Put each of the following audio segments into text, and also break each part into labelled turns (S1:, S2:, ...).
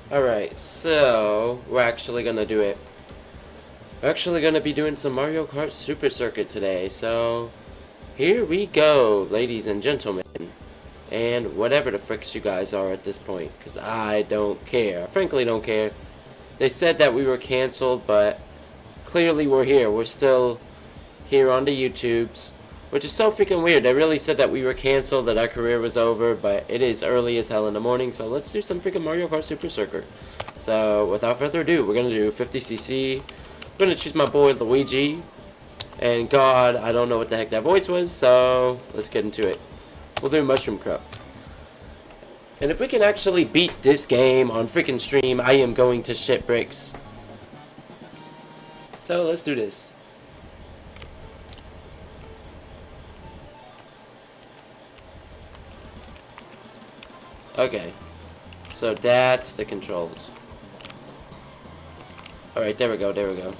S1: Alright, so we're actually gonna do it. We're actually gonna be doing some Mario Kart Super Circuit today, so here we go, ladies and gentlemen. And whatever the fricks you guys are at this point, because I don't care. I frankly don't care. They said that we were canceled, but clearly we're here. We're still here on the YouTubes, which is so freaking weird. They really said that we were canceled, that our career was over, but it is early as hell in the morning, so let's do some freaking Mario Kart Super Circuit. So, without further ado, we're going to do 50cc. I'm going to choose my boy Luigi, and God, I don't know what the heck that voice was, so let's get into it. We'll do Mushroom Cup. And if we can actually beat this game on freaking stream, I am going to shit bricks. So, let's do this. Okay, so that's the controls. Alright, there we go, there we go.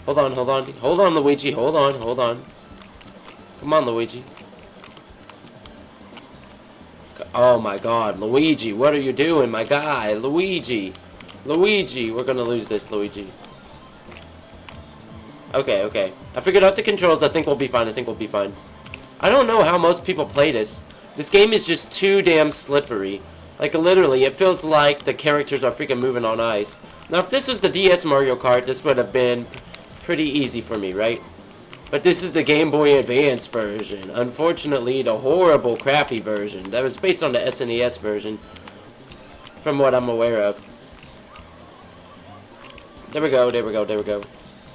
S1: Hold on, Luigi, hold on. Come on, Luigi. Oh my god, Luigi, what are you doing, my guy? Luigi, we're gonna lose this, Luigi. Okay. I figured out the controls, I think we'll be fine, I don't know how most people play this. This game is just too damn slippery. Like, literally, it feels like the characters are freaking moving on ice. Now, if this was the DS Mario Kart, this would have been pretty easy for me, right? But this is the Game Boy Advance version. Unfortunately, the horrible, crappy version. That was based on the SNES version, from what I'm aware of. There we go.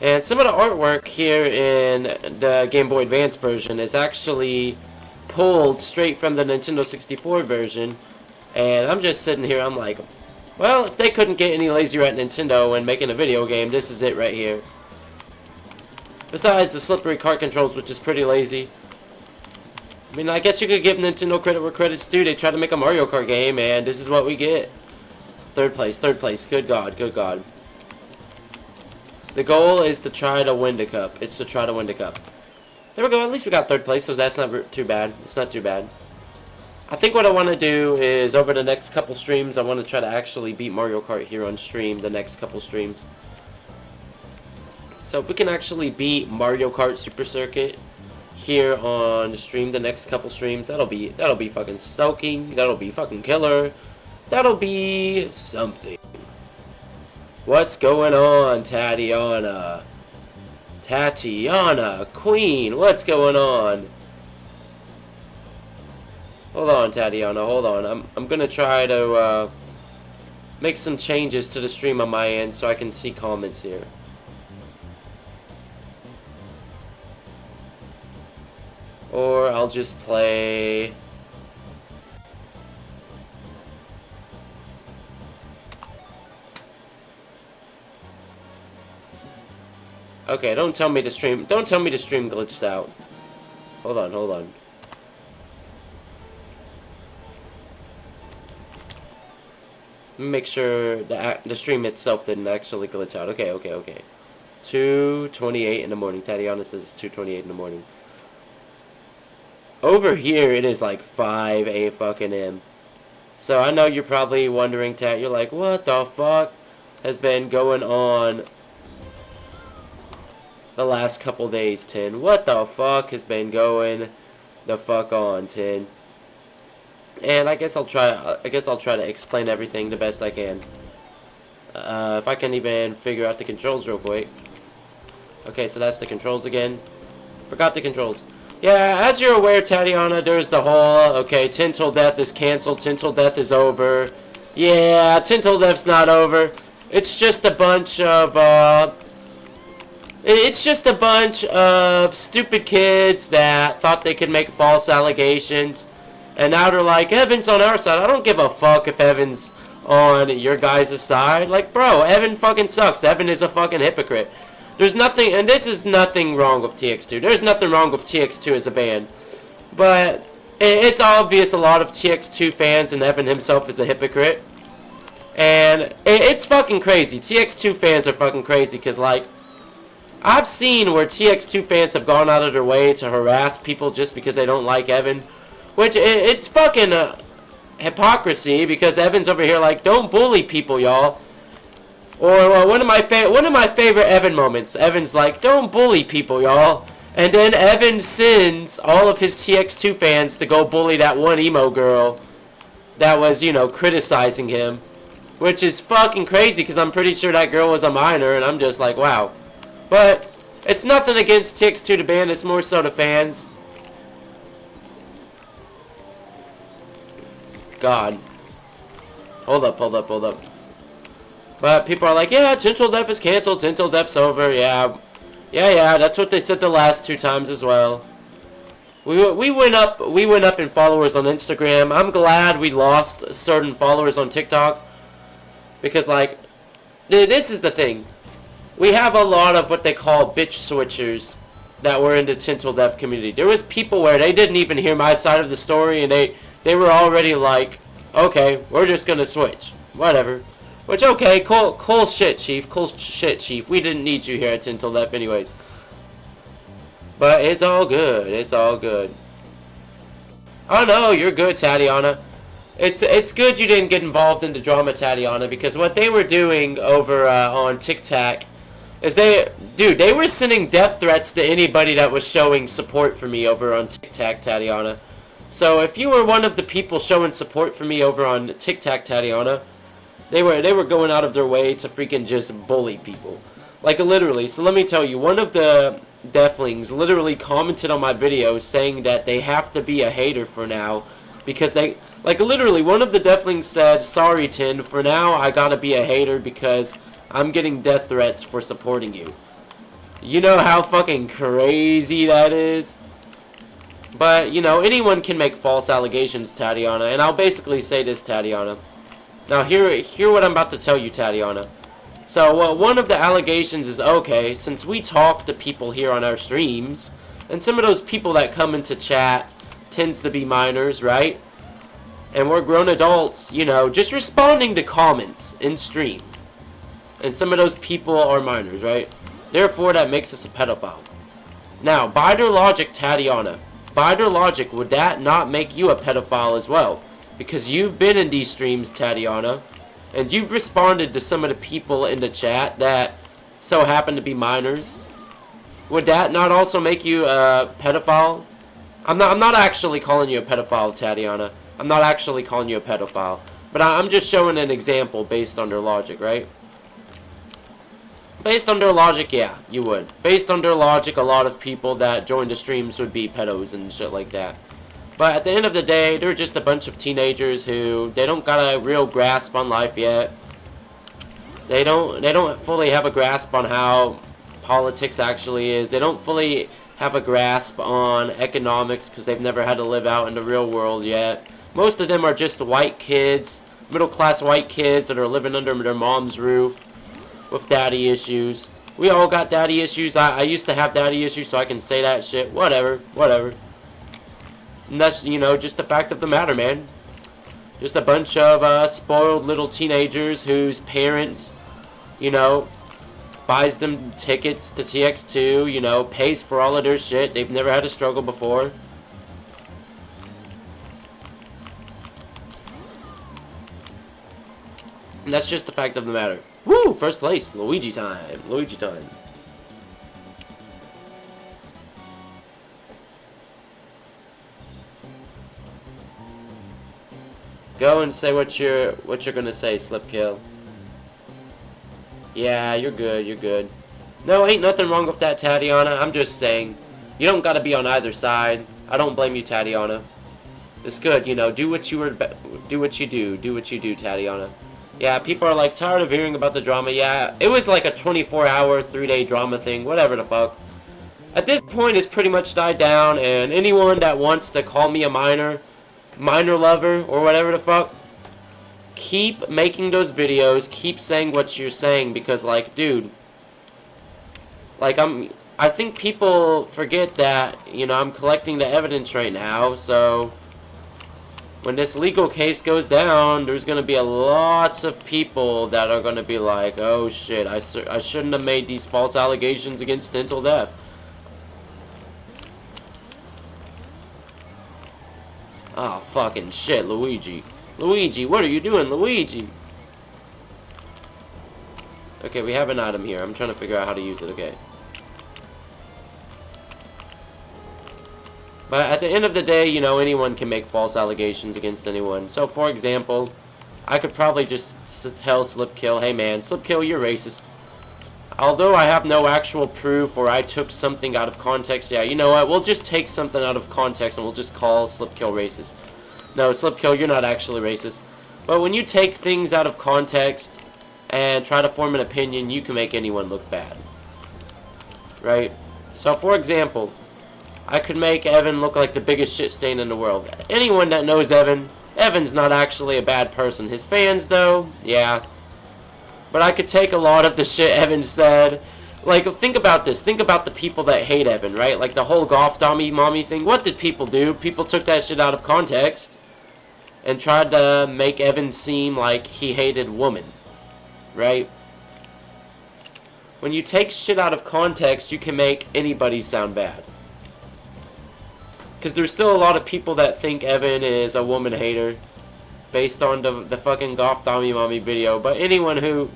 S1: And some of the artwork here in the Game Boy Advance version is actually pulled straight from the Nintendo 64 version, and I'm just sitting here, I'm like, well, if they couldn't get any lazier at Nintendo when making a video game, this is it right here. Besides the slippery kart controls, which is pretty lazy. I mean, I guess you could give Nintendo credit where credit's due. They tried to make a Mario Kart game, and this is what we get. Third place, good god. The goal is to try to win the cup. There we go, at least we got third place, so that's not too bad. It's not too bad. I think what I want to do is, over the next couple streams, I want to try to actually beat Mario Kart here on stream, the next couple streams. So if we can actually beat Mario Kart Super Circuit here on stream, the next couple streams, that'll be fucking stoking, that'll be fucking killer, that'll be something. What's going on, Tatiana? Queen, what's going on? Hold on, Tatiana, hold on. I'm gonna try to make some changes to the stream on my end so I can see comments here. Or I'll just play... Okay, don't tell me the stream glitched out. Hold on. Make sure the stream itself didn't actually glitch out. Okay. 2:28 in the morning. Tatiana says it's 2:28 in the morning. Over here, it is like 5 a.m. So I know you're probably wondering, Tat, you're like, what the fuck has been going on the last couple days, Tin? What the fuck has been going the fuck on, Tin? And I guess I'll try to explain everything the best I can. If I can even figure out the controls real quick. Okay, so that's the controls again. Forgot the controls. Yeah, as you're aware, Tatiana, there's the whole, okay, TenTillDeath is canceled, TenTillDeath is over. Yeah, TenTillDeath's not over. It's just a bunch of, stupid kids that thought they could make false allegations. And now they're like, Evan's on our side. I don't give a fuck if Evan's on your guys' side. Like, bro, Evan fucking sucks. Evan is a fucking hypocrite. There's nothing, and this is nothing wrong with TX2. There's nothing wrong with TX2 as a band. But it's obvious a lot of TX2 fans and Evan himself is a hypocrite. And it's fucking crazy. TX2 fans are fucking crazy because, like, I've seen where TX2 fans have gone out of their way to harass people just because they don't like Evan. Which, it's fucking, hypocrisy because Evan's over here like, don't bully people, y'all. Or one of my favorite Evan moments. Evan's like, don't bully people, y'all. And then Evan sends all of his TX2 fans to go bully that one emo girl that was, you know, criticizing him. Which is fucking crazy because I'm pretty sure that girl was a minor, and I'm just like, wow. But it's nothing against TX2 the band, it's more so the fans. God. Hold up. But people are like, yeah, TenTillDeath is canceled, TenTillDeath's over, yeah, that's what they said the last 2 times as well. We went up in followers on Instagram. I'm glad we lost certain followers on TikTok. Because, like, this is the thing. We have a lot of what they call bitch switchers that were in the TenTillDeath community. There was people where they didn't even hear my side of the story, and they were already like, okay, we're just gonna switch. Whatever. Which, okay, cool shit, Chief. Cool shit, Chief. We didn't need you here at TenTillDeath anyways. But it's all good. It's all good. Oh, no, you're good, Tatiana. It's good you didn't get involved in the drama, Tatiana, because what they were doing over on TikTok is they were sending death threats to anybody that was showing support for me over on TikTok, Tatiana. So if you were one of the people showing support for me over on TikTok, Tatiana, they were going out of their way to freaking just bully people. Like, literally. So let me tell you, one of the deathlings literally commented on my video saying that they have to be a hater for now because they... Like, literally, one of the deathlings said, sorry, Tin, for now I gotta be a hater because I'm getting death threats for supporting you. You know how fucking crazy that is? But, you know, anyone can make false allegations, Tatiana, and I'll basically say this, Tatiana. Now, hear what I'm about to tell you, Tatiana. So, one of the allegations is, okay, since we talk to people here on our streams, and some of those people that come into chat tends to be minors, right? And we're grown adults, you know, just responding to comments in stream. And some of those people are minors, right? Therefore, that makes us a pedophile. Now, by their logic, Tatiana, by their logic, would that not make you a pedophile as well? Because you've been in these streams, Tatiana, and you've responded to some of the people in the chat that so happen to be minors. Would that not also make you a pedophile? I'm not actually calling you a pedophile, Tatiana. I'm not actually calling you a pedophile. But I'm just showing an example based on their logic, right? Based on their logic, yeah, you would. Based on their logic, a lot of people that join the streams would be pedos and shit like that. But at the end of the day, they're just a bunch of teenagers who, they don't got a real grasp on life yet. They don't fully have a grasp on how politics actually is. They don't fully have a grasp on economics because they've never had to live out in the real world yet. Most of them are just white kids, middle-class white kids that are living under their mom's roof with daddy issues. We all got daddy issues. I used to have daddy issues, so I can say that shit. Whatever. And that's, you know, just the fact of the matter, man. Just a bunch of spoiled little teenagers whose parents, you know, buys them tickets to TX2, you know, pays for all of their shit. They've never had a struggle before. And that's just the fact of the matter. Woo! First place. Luigi time. Luigi time. Go and say what you're gonna say, Slipkill. Yeah, you're good. No, ain't nothing wrong with that, Tatiana. I'm just saying. You don't gotta be on either side. I don't blame you, Tatiana. It's good, you know, do what you do, Tatiana. Yeah, people are like tired of hearing about the drama. Yeah, it was like a 24-hour, 3-day drama thing, whatever the fuck. At this point, it's pretty much died down, and anyone that wants to call me a minor lover, or whatever the fuck, keep making those videos, keep saying what you're saying, because, like, dude, like, I think people forget that, you know, I'm collecting the evidence right now, so when this legal case goes down, there's going to be lots of people that are going to be like, oh shit, I shouldn't have made these false allegations against TenTillDeath. Oh, fucking shit, Luigi. Luigi, what are you doing, Luigi? Okay, we have an item here. I'm trying to figure out how to use it, okay. But at the end of the day, you know, anyone can make false allegations against anyone. So, for example, I could probably just tell Slipkill, hey man, Slipkill, you're racist. Although I have no actual proof or I took something out of context, yeah, you know what, we'll just take something out of context and we'll just call Slipkill racist. No, Slipkill, you're not actually racist. But when you take things out of context and try to form an opinion, you can make anyone look bad. Right? So, for example, I could make Evan look like the biggest shit stain in the world. Anyone that knows Evan, Evan's not actually a bad person. His fans, though, yeah. But I could take a lot of the shit Evan said. Like, think about this. Think about the people that hate Evan, right? Like, the whole golf dummy mommy thing. What did people do? People took that shit out of context and tried to make Evan seem like he hated women, right? When you take shit out of context, you can make anybody sound bad. Because there's still a lot of people that think Evan is a woman hater based on the fucking golf dummy mommy video. But anyone who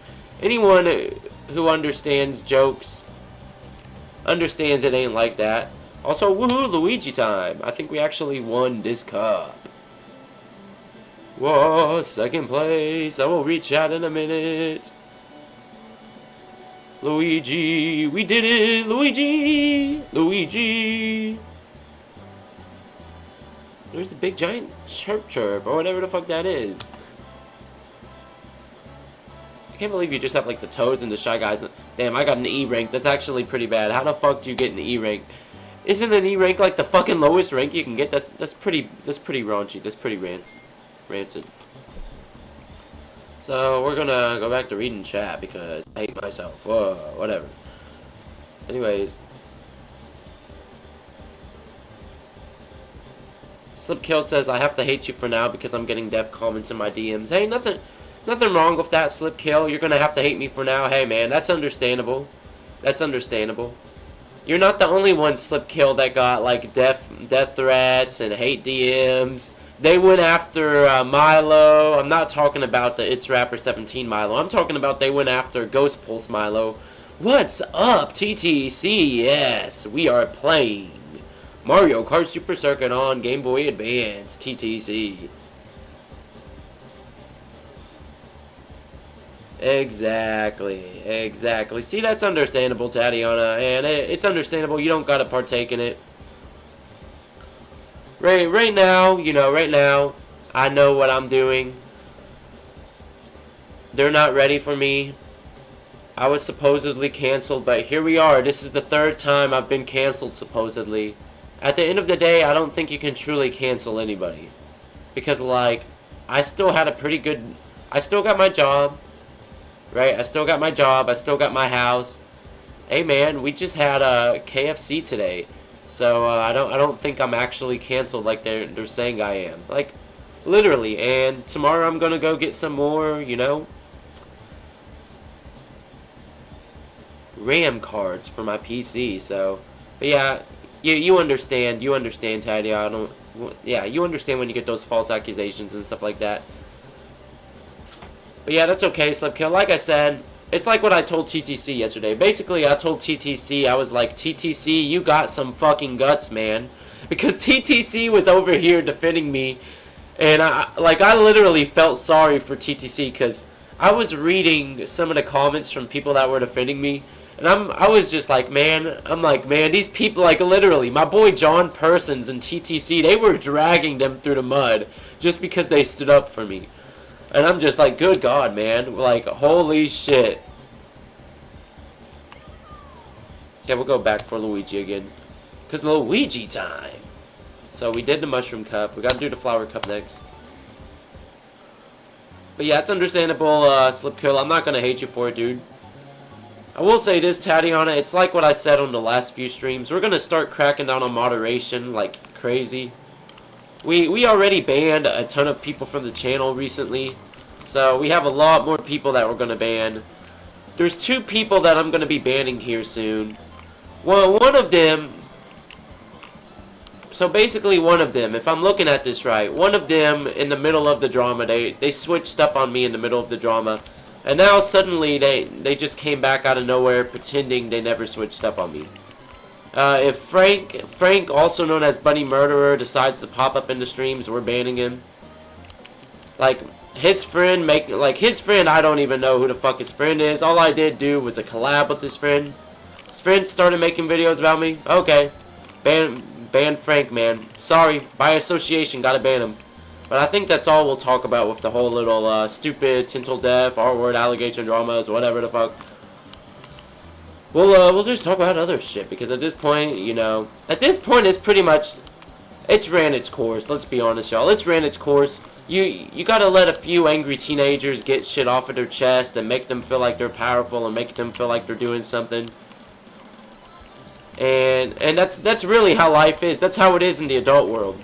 S1: understands jokes understands it ain't like that. Also, woohoo, Luigi time. I think we actually won this cup. Whoa, second place. I will reach out in a minute. Luigi, we did it, Luigi, Luigi. There's the big giant chirp or whatever the fuck that is. I can't believe you just have like the Toads and the Shy Guys. Damn, I got an E rank. That's actually pretty bad. How the fuck do you get an E rank? Isn't an E rank like the fucking lowest rank you can get? That's pretty raunchy. That's pretty rancid. So we're gonna go back to reading chat because I hate myself. Whoa, whatever. Anyways. Slipkill says, I have to hate you for now because I'm getting death comments in my DMs. Hey, nothing wrong with that, Slipkill. You're gonna have to hate me for now. Hey, man, that's understandable. That's understandable. You're not the only one, Slipkill, that got, like, death threats and hate DMs. They went after Milo. I'm not talking about the It's Rapper 17 Milo. I'm talking about they went after Ghost Pulse Milo. What's up, TTC? Yes, we are playing Mario Kart Super Circuit on Game Boy Advance, TTC. Exactly. See, that's understandable, Tatiana, and it's understandable. You don't gotta partake in it. Right now, you know, I know what I'm doing. They're not ready for me. I was supposedly canceled, but here we are. This is the third time I've been canceled, supposedly. At the end of the day, I don't think you can truly cancel anybody. Because, like, I still had a pretty good... I still got my job. Right? I still got my job. I still got my house. Hey, man, we just had a KFC today. So, I don't think I'm actually canceled like they're saying I am. Like, literally. And tomorrow I'm gonna go get some more, you know, RAM cards for my PC. So, but yeah... You understand, Taddy. Yeah, you understand when you get those false accusations and stuff like that. But yeah, that's okay, Slipkill. Like I said, it's like what I told TTC yesterday. Basically, I told TTC, I was like, TTC, you got some fucking guts, man. Because TTC was over here defending me. And I literally felt sorry for TTC because I was reading some of the comments from people that were defending me. And I was just like, man, these people, like, literally, my boy John Persons and TTC, they were dragging them through the mud just because they stood up for me. And I'm just like, good God, man. Like, holy shit. Yeah, we'll go back for Luigi again. Because Luigi time. So we did the Mushroom Cup. We got to do the Flower Cup next. But yeah, it's understandable, Slipkill. I'm not going to hate you for it, dude. I will say this, Tatiana, it's like what I said on the last few streams. We're going to start cracking down on moderation like crazy. We already banned a ton of people from the channel recently. So we have a lot more people that we're going to ban. There's 2 people that I'm going to be banning here soon. One of them So basically one of them, if I'm looking at this right, one of them in the middle of the drama, they switched up on me in the middle of the drama. And now suddenly they just came back out of nowhere pretending they never switched up on me. If Frank, also known as Bunny Murderer, decides to pop up in the streams, we're banning him. Like, his friend, I don't even know who the fuck his friend is. All I did do was a collab with his friend. His friend started making videos about me. Okay. Ban Frank, man. Sorry. By association, gotta ban him. But I think that's all we'll talk about with the whole little stupid TenTillDeath, R-word allegation dramas, whatever the fuck. We'll just talk about other shit, because at this point, you know, it's pretty much, it's ran its course. Let's be honest, y'all. It's ran its course. You gotta let a few angry teenagers get shit off of their chest and make them feel like they're powerful and make them feel like they're doing something. And that's really how life is. That's how it is in the adult world.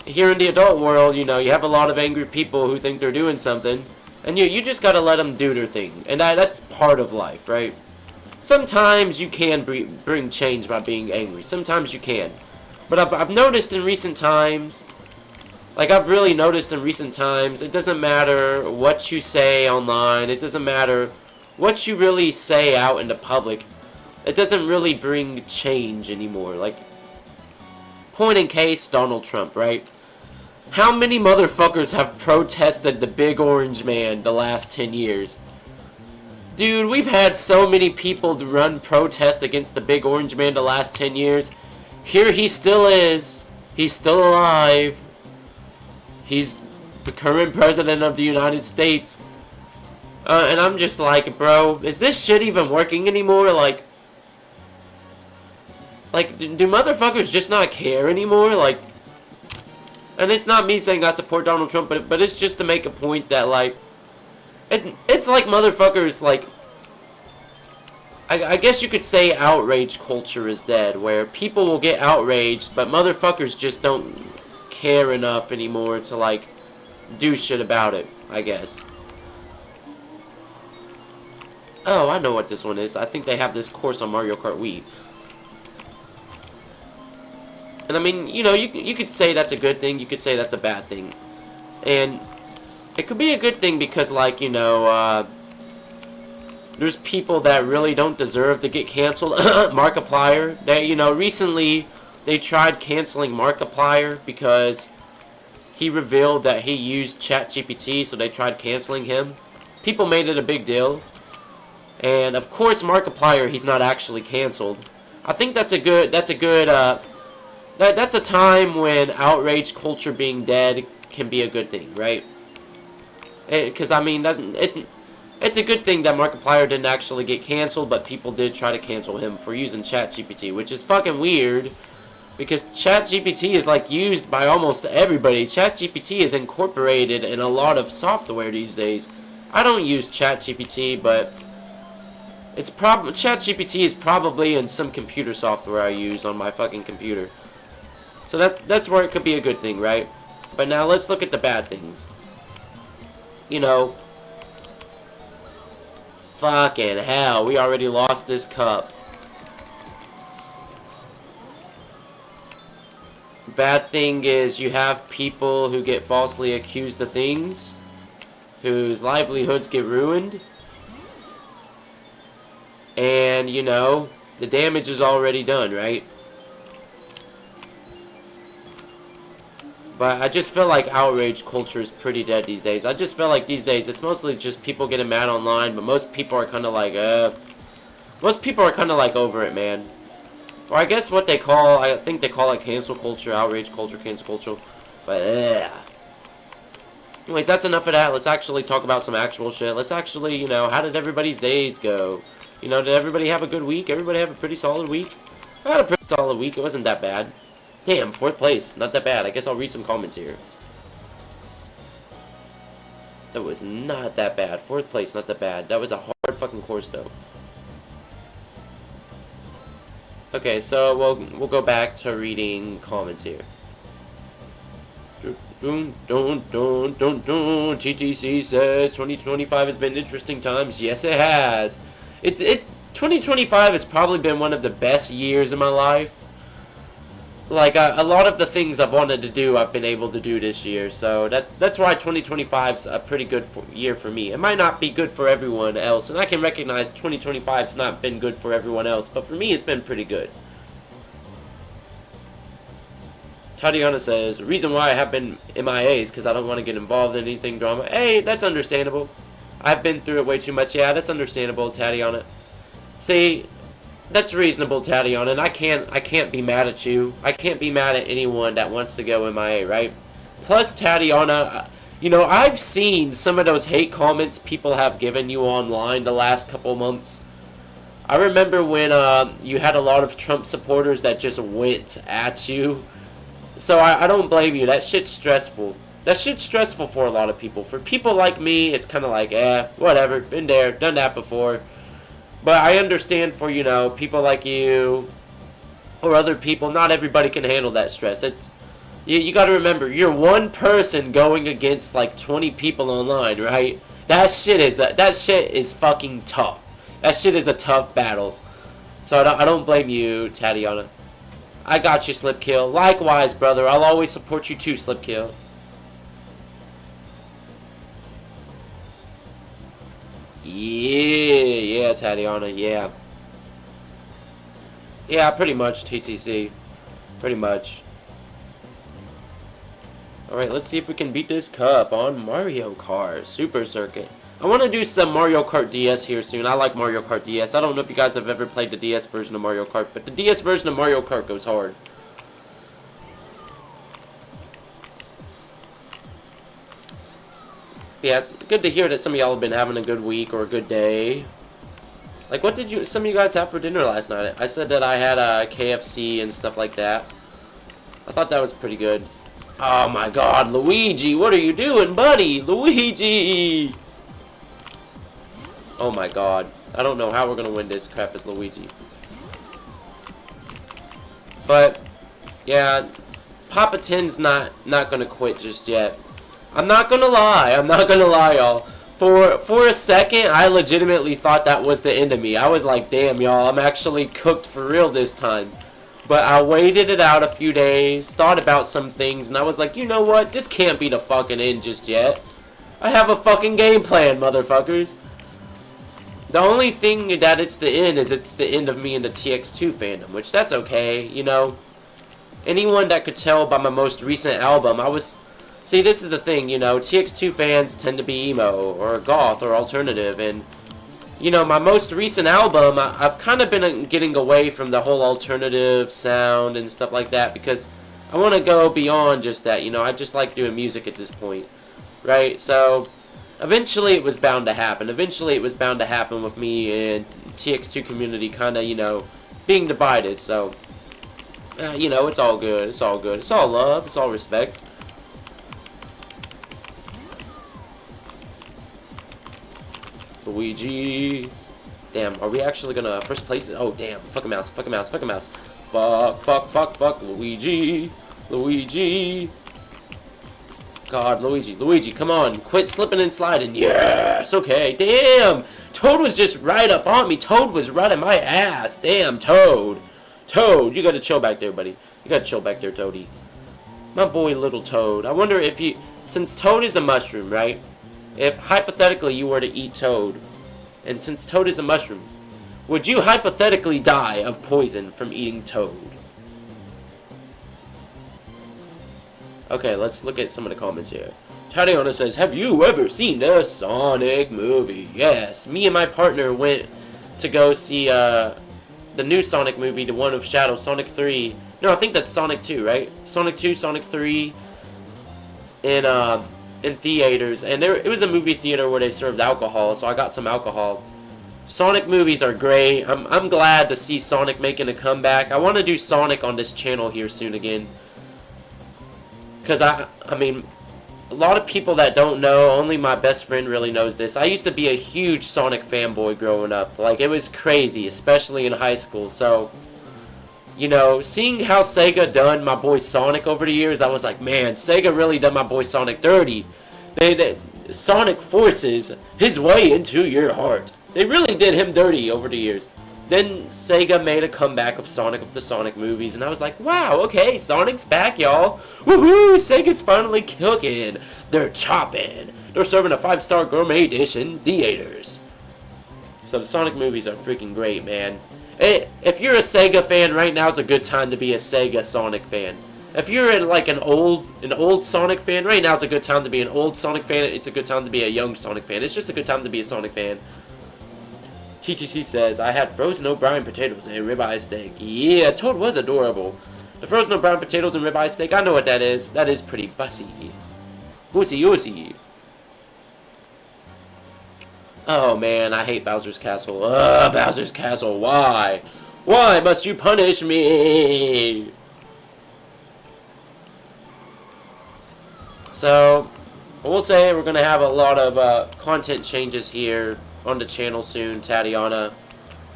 S1: Here in the adult world, you know, you have a lot of angry people who think they're doing something, and you just gotta let them do their thing. And that's part of life, right? Sometimes you can bring change by being angry. Sometimes you can. But I've noticed in recent times, like I've really noticed in recent times, it doesn't matter what you say online, it doesn't matter what you really say out in the public, it doesn't really bring change anymore. Like, point in case, Donald Trump, right? How many motherfuckers have protested the big orange man the last 10 years? Dude, we've had so many people to run protest against the big orange man the last 10 years. Here he still is. He's still alive. He's the current president of the United States. And I'm just like, bro, is this shit even working anymore? Like, do motherfuckers just not care anymore? Like, and it's not me saying I support Donald Trump, but it's just to make a point that, like, it's like motherfuckers, like, I guess you could say outrage culture is dead, where people will get outraged, but motherfuckers just don't care enough anymore to, like, do shit about it, I guess. Oh, I know what this one is. I think they have this course on Mario Kart Wii. And I mean, you know, you could say that's a good thing, you could say that's a bad thing. And it could be a good thing because, like, you know, there's people that really don't deserve to get canceled. Markiplier, that, you know, recently they tried canceling Markiplier because he revealed that he used ChatGPT, so they tried canceling him. People made it a big deal. And of course Markiplier, he's not actually canceled. I think that's a time when outrage culture being dead can be a good thing, right? Because, I mean, it's a good thing that Markiplier didn't actually get canceled, but people did try to cancel him for using ChatGPT, which is fucking weird, because ChatGPT is, like, used by almost everybody. ChatGPT is incorporated in a lot of software these days. I don't use ChatGPT, but ChatGPT is probably in some computer software I use on my fucking computer. So that's where it could be a good thing, right? But now let's look at the bad things. You know, fucking hell, we already lost this cup. Bad thing is you have people who get falsely accused of things, whose livelihoods get ruined. And, you know, the damage is already done, right? But I just feel like outrage culture is pretty dead these days. I just feel like these days it's mostly just people getting mad online, but most people are kind of like, over it, man. Or I guess what they call, I think they call it cancel culture, outrage culture, cancel culture. But, anyways, that's enough of that. Let's actually talk about some actual shit. Let's actually, you know, how did everybody's days go? You know, did everybody have a good week? Everybody have a pretty solid week? I had a pretty solid week. It wasn't that bad. Damn, 4th place. Not that bad. I guess I'll read some comments here. That was not that bad. 4th place, not that bad. That was a hard fucking course, though. Okay, so we'll go back to reading comments here. TTC says 2025 has been interesting times. Yes, it has. It's 2025 has probably been one of the best years of my life. like a lot of the things I've wanted to do, I've been able to do this year. So that's why 2025's a pretty good year for me. It might not be good for everyone else, and I can recognize 2025's not been good for everyone else, but for me, it's been pretty good. Tatiana says, the reason why I have been MIA is because I don't want to get involved in anything drama. Hey, that's understandable. I've been through it way too much. Yeah, that's understandable, Tatiana. See, that's reasonable, Tatiana, and I can't be mad at you. I can't be mad at anyone that wants to go MIA, right? Plus, Tatiana, you know, I've seen some of those hate comments people have given you online the last couple months. I remember when you had a lot of Trump supporters that just went at you. So I don't blame you. That shit's stressful. That shit's stressful for a lot of people. For people like me, it's kind of like, whatever. Been there, done that before. But I understand for, you know, people like you or other people, not everybody can handle that stress. You got to remember, you're one person going against like 20 people online, right? That shit is fucking tough. That shit is a tough battle. So I don't blame you, Tatiana. I got you, Slipkill. Likewise, brother. I'll always support you too, Slipkill. Yeah, Tatiana, yeah. Yeah, pretty much, TTC. Pretty much. Alright, let's see if we can beat this cup on Mario Kart Super Circuit. I want to do some Mario Kart DS here soon. I like Mario Kart DS. I don't know if you guys have ever played the DS version of Mario Kart, but the DS version of Mario Kart goes hard. Yeah, it's good to hear that some of y'all have been having a good week or a good day. Like, what did some of you guys have for dinner last night? I said that I had a KFC and stuff like that. I thought that was pretty good. Oh my god, Luigi, what are you doing, buddy? Luigi! Oh my god. I don't know how we're gonna win this crap as Luigi. But, yeah, Papa Tin's not gonna quit just yet. I'm not gonna lie, y'all. For a second, I legitimately thought that was the end of me. I was like, damn, y'all, I'm actually cooked for real this time. But I waited it out a few days, thought about some things, and I was like, you know what? This can't be the fucking end just yet. I have a fucking game plan, motherfuckers. The only thing that it's the end is it's the end of me in the TX2 fandom, which that's okay, you know. Anyone that could tell by my most recent album, See, this is the thing, you know, TX2 fans tend to be emo, or goth, or alternative, and, you know, my most recent album, I've kind of been getting away from the whole alternative sound and stuff like that, because I want to go beyond just that, you know, I just like doing music at this point, right? So, eventually it was bound to happen. Eventually it was bound to happen with me and TX2 community kind of, you know, being divided, so, you know, it's all good, it's all good, it's all love, it's all respect. Luigi. Damn, are we actually gonna first place it? Oh, damn. Fuck a mouse, fuck a mouse, fuck a mouse. Fuck, Luigi. Luigi. God, Luigi, come on. Quit slipping and sliding. Yes, okay. Damn. Toad was just right up on me. Toad was right in my ass. Damn, Toad. Toad, you gotta chill back there, buddy. You gotta chill back there, Toady. My boy, little Toad. I wonder if since Toad is a mushroom, right? If, hypothetically, you were to eat Toad, and since Toad is a mushroom, would you hypothetically die of poison from eating Toad? Okay, let's look at some of the comments here. Tatiana says, have you ever seen a Sonic movie? Yes, me and my partner went to go see the new Sonic movie, the one of Shadow, Sonic 3. No, I think that's Sonic 2, right? Sonic 2, Sonic 3, in theaters, and it was a movie theater where they served alcohol, so I got some alcohol. Sonic movies are great. I'm glad to see Sonic making a comeback. I want to do Sonic on this channel here soon again, because I mean, a lot of people that don't know, only my best friend really knows this. I used to be a huge Sonic fanboy growing up. Like, it was crazy, especially in high school. So, you know, seeing how Sega done my boy Sonic over the years, I was like, man, Sega really done my boy Sonic dirty. Sonic forces his way into your heart. They really did him dirty over the years. then Sega made a comeback of Sonic with the Sonic movies, and I was like, wow, okay, Sonic's back, y'all. Woohoo! Sega's finally cooking. They're chopping. They're serving a 5-star gourmet dish in theaters. So the Sonic movies are freaking great, man. If you're a Sega fan, right now is a good time to be a Sega Sonic fan. If you're like an old Sonic fan, right now is a good time to be an old Sonic fan. It's a good time to be a young Sonic fan. It's just a good time to be a Sonic fan. TTC says, I had frozen O'Brien potatoes and ribeye steak. Yeah, Toad was adorable. The frozen O'Brien potatoes and ribeye steak, I know what that is. That is pretty bussy. Boosy. Oh man, I hate Bowser's Castle. Bowser's Castle, why? Why must you punish me? So, I will say we're going to have a lot of content changes here on the channel soon, Tatiana.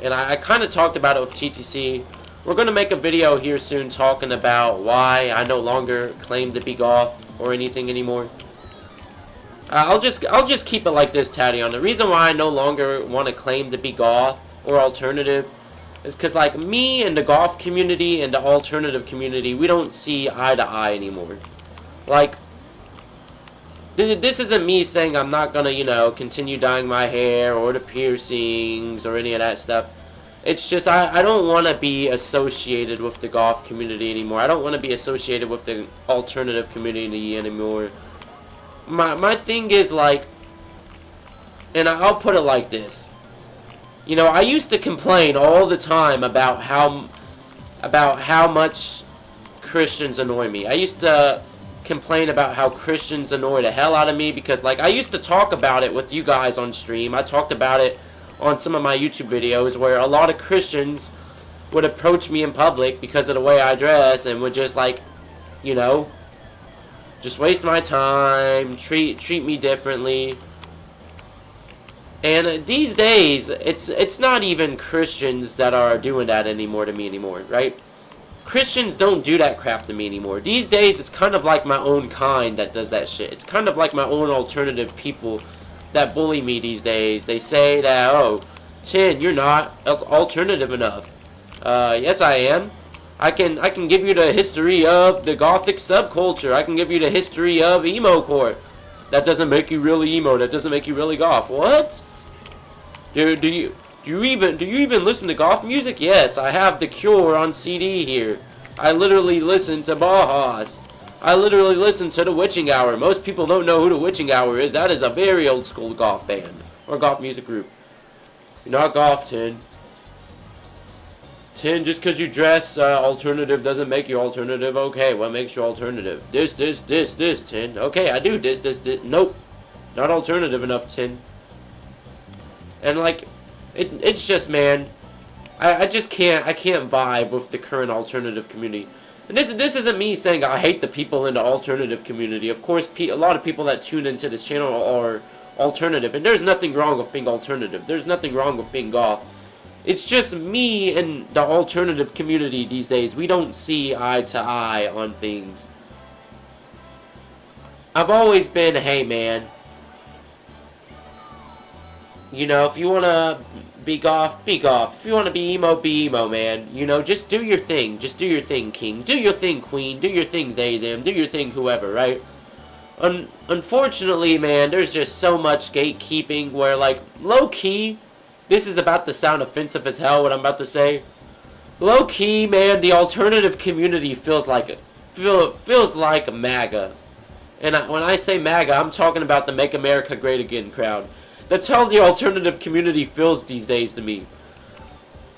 S1: And I kind of talked about it with TTC. We're going to make a video here soon talking about why I no longer claim to be goth or anything anymore. I'll just keep it like this, Tatiana. The reason why I no longer want to claim to be goth or alternative is because, like, me and the goth community and the alternative community, we don't see eye to eye anymore. Like, this isn't me saying I'm not gonna, you know, continue dyeing my hair or the piercings or any of that stuff. It's just I don't want to be associated with the goth community anymore. I don't want to be associated with the alternative community anymore. My thing is, like, and I'll put it like this. You know, I used to complain all the time about how much Christians annoy me. I used to complain about how Christians annoy the hell out of me because, like, I used to talk about it with you guys on stream. I talked about it on some of my YouTube videos where a lot of Christians would approach me in public because of the way I dress and would just, like, you know, just waste my time, treat me differently. And these days, it's not even Christians that are doing that anymore to me anymore, right? Christians don't do that crap to me anymore. These days, it's kind of like my own kind that does that shit. It's kind of like my own alternative people that bully me these days. They say that, oh, Tin, you're not alternative enough. Yes, I am. I can give you the history of the gothic subculture. I can give you the history of emo core. That doesn't make you really emo. That doesn't make you really goth. What? Do you even listen to goth music? Yes, I have The Cure on CD here. I literally listen to Bauhaus. I literally listen to The Witching Hour. Most people don't know who The Witching Hour is. That is a very old school goth band or goth music group. You're not goth, Tin. Tin, just because you dress alternative doesn't make you alternative. Okay, what makes you alternative? This, Tin. Okay, I do this. Nope. Not alternative enough, Tin. And, like, it's just, man, I just can't vibe with the current alternative community. And this isn't me saying I hate the people in the alternative community. Of course, a lot of people that tune into this channel are alternative. And there's nothing wrong with being alternative. There's nothing wrong with being goth. It's just me and the alternative community these days. We don't see eye to eye on things. I've always been, hey man, you know, if you want to be goth, be goth. If you want to be emo, man. You know, just do your thing. Just do your thing, king. Do your thing, queen. Do your thing, they, them. Do your thing, whoever, right? Unfortunately, man, there's just so much gatekeeping where, like, low-key, this is about to sound offensive as hell, what I'm about to say. Low-key, man, the alternative community feels like MAGA. And when I say MAGA, I'm talking about the Make America Great Again crowd. That's how the alternative community feels these days to me.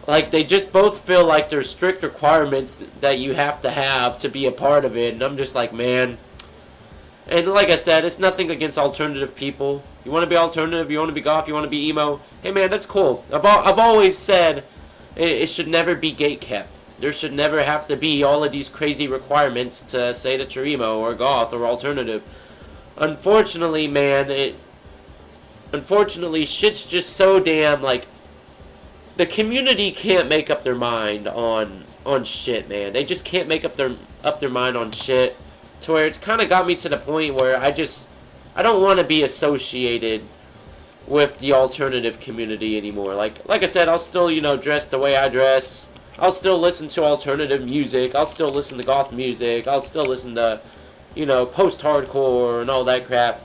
S1: Like, they just both feel like there's strict requirements that you have to be a part of it. And I'm just like, man. And like I said, it's nothing against alternative people. You want to be alternative, you want to be goth, you want to be emo. Hey man, that's cool. I've always said it should never be gatekept. There should never have to be all of these crazy requirements to say that you're emo or goth or alternative. Unfortunately, man, unfortunately, shit's just so damn, like, the community can't make up their mind on shit, man. They just can't make up their mind on shit, to where it's kind of got me to the point where I don't want to be associated with the alternative community anymore. Like I said, I'll still, you know, dress the way I dress. I'll still listen to alternative music. I'll still listen to goth music. I'll still listen to, you know, post-hardcore and all that crap.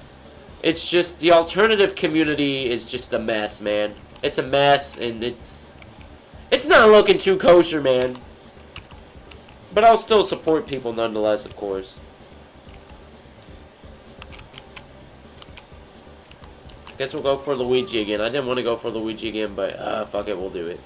S1: It's just the alternative community is just a mess, man. It's a mess, and it's not looking too kosher, man. But I'll still support people nonetheless, of course. Guess we'll go for Luigi again. I didn't want to go for Luigi again, but fuck it, we'll do it.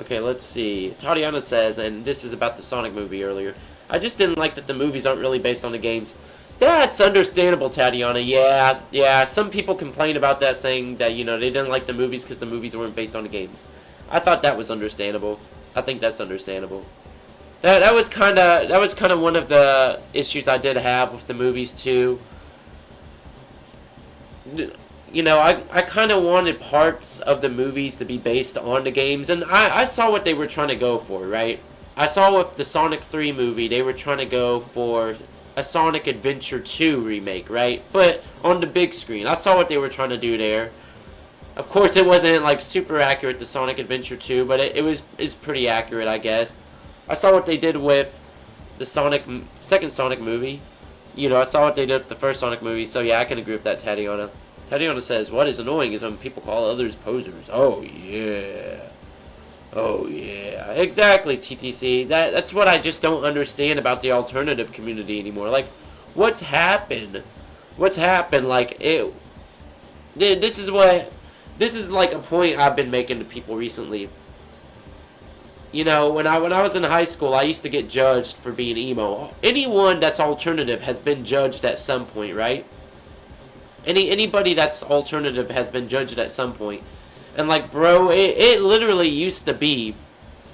S1: Okay, let's see. Tatiana says, and this is about the Sonic movie earlier, I just didn't like that the movies aren't really based on the games. That's understandable, Tatiana. Yeah. Some people complain about that, saying that, you know, they didn't like the movies because the movies weren't based on the games. I thought that was understandable. I think that's understandable. That was kind of one of the issues I did have with the movies too. You know, I kind of wanted parts of the movies to be based on the games, and I saw what they were trying to go for, right? I saw with the Sonic 3 movie, they were trying to go for a Sonic Adventure 2 remake, right? But on the big screen. I saw what they were trying to do there. Of course, it wasn't like super accurate to Sonic Adventure 2, but it's pretty accurate, I guess. I saw what they did with the second Sonic movie. You know, I saw what they did with the first Sonic movie, so yeah, I can agree with that, Tatiana. Tatiana says, what is annoying is when people call others posers. Oh, yeah. Oh, yeah. Exactly, TTC. That's what I just don't understand about the alternative community anymore. Like, what's happened? What's happened? Like, this is like a point I've been making to people recently. You know, when I was in high school, I used to get judged for being emo. Anyone that's alternative has been judged at some point, right? Anybody that's alternative has been judged at some point. And like, bro, it literally used to be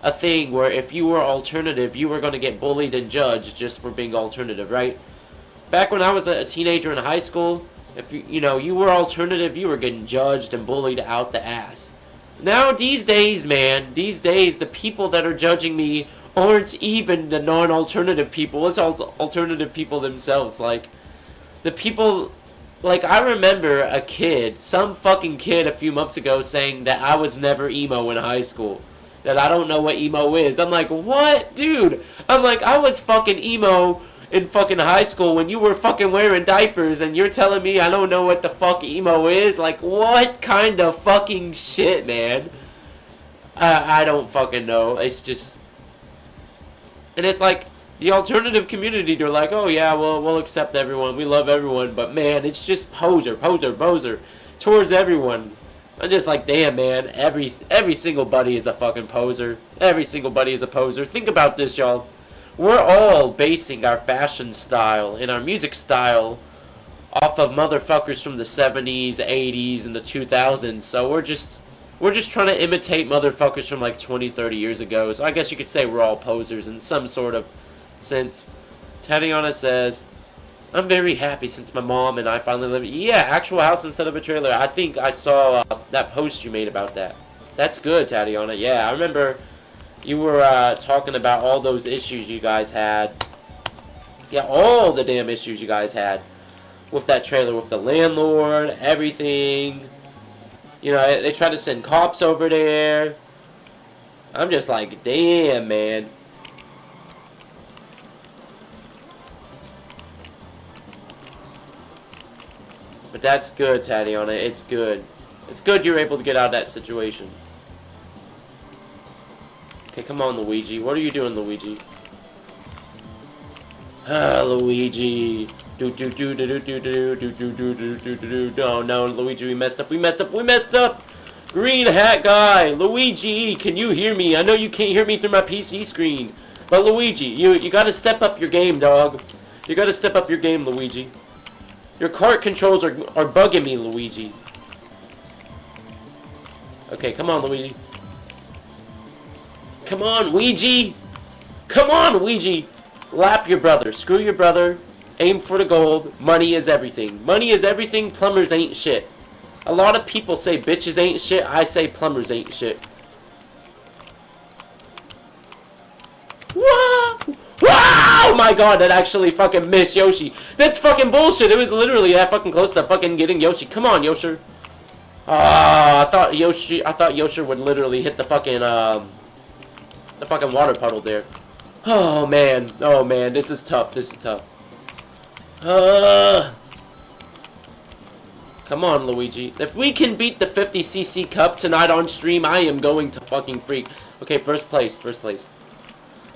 S1: a thing where if you were alternative, you were going to get bullied and judged just for being alternative, right? Back when I was a teenager in high school, if you were alternative, you were getting judged and bullied out the ass. Now, these days, man, the people that are judging me aren't even the non-alternative people. It's alternative people themselves. Like, the people, like, I remember some fucking kid a few months ago saying that I was never emo in high school. That I don't know what emo is. I'm like, what? Dude. I'm like, I was fucking emo in fucking high school when you were fucking wearing diapers, and you're telling me I don't know what the fuck emo is? Like, what kind of fucking shit, man? I don't fucking know. It's just... And it's like, the alternative community, they're like, oh yeah, well, we'll accept everyone, we love everyone, but man, it's just poser towards everyone. I'm just like, damn, man, every single buddy is a fucking poser. Every single buddy is a poser. Think about this, y'all. We're all basing our fashion style and our music style off of motherfuckers from the 70s, 80s, and the 2000s. So we're just trying to imitate motherfuckers from like 20, 30 years ago. So I guess you could say we're all posers in some sort of sense. Tatiana says, I'm very happy since my mom and I finally live. Yeah, actual house instead of a trailer. I think I saw that post you made about that. That's good, Tatiana. Yeah, I remember you were talking about all those issues you guys had. Yeah, all the damn issues you guys had with that trailer, with the landlord, everything. You know, they tried to send cops over there. I'm just like, damn, man. But that's good, Tatiana. It's good. It's good you're able to get out of that situation. Okay, come on, Luigi. What are you doing, Luigi? Ah, Luigi. No, no, Luigi, we messed up. Green hat guy, Luigi, can you hear me? I know you can't hear me through my PC screen, but Luigi, you gotta step up your game, dog. You gotta step up your game, Luigi. Your cart controls are bugging me, Luigi. Okay, come on, Luigi. Come on, Ouija! Come on, Ouija! Lap your brother. Screw your brother. Aim for the gold. Money is everything. Money is everything. Plumbers ain't shit. A lot of people say bitches ain't shit. I say plumbers ain't shit. Wow! Wow! Oh my god, that actually fucking missed Yoshi. That's fucking bullshit. It was literally that fucking close to fucking getting Yoshi. Come on, Yoshi. Ah, I thought Yoshi would literally hit the fucking water puddle there. Oh man, this is tough. Come on, Luigi. If we can beat the 50cc cup tonight on stream, I am going to fucking freak. Okay, first place.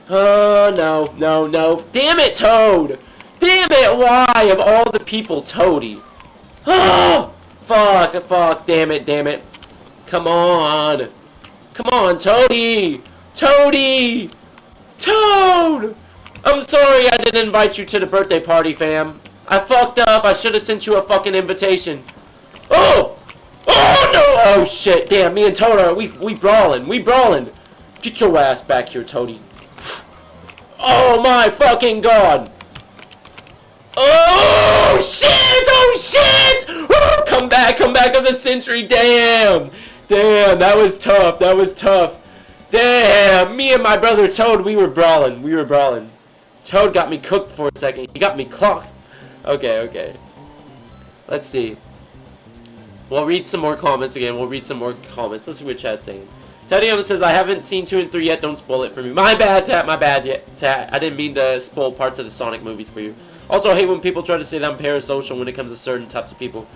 S1: No. Damn it, Toad! Damn it, why? Of all the people, Toady. Oh, fuck, damn it. Come on, Toady! Toad! I'm sorry I didn't invite you to the birthday party, fam. I fucked up. I should have sent you a fucking invitation. Oh no! Oh shit! Damn, me and Toad are we brawling. Get your ass back here, Toady. Oh my fucking god! Oh shit! Oh, come back of the century! Damn, that was tough. Damn, me and my brother Toad, we were brawling. Toad got me cooked for a second. He got me clocked. Okay. Let's see. We'll read some more comments again. Let's see what chat's saying. Teddy Evans says, I haven't seen 2 and 3 yet. Don't spoil it for me. My bad, Tat. I didn't mean to spoil parts of the Sonic movies for you. Also, I hate when people try to say that I'm parasocial when it comes to certain types of people.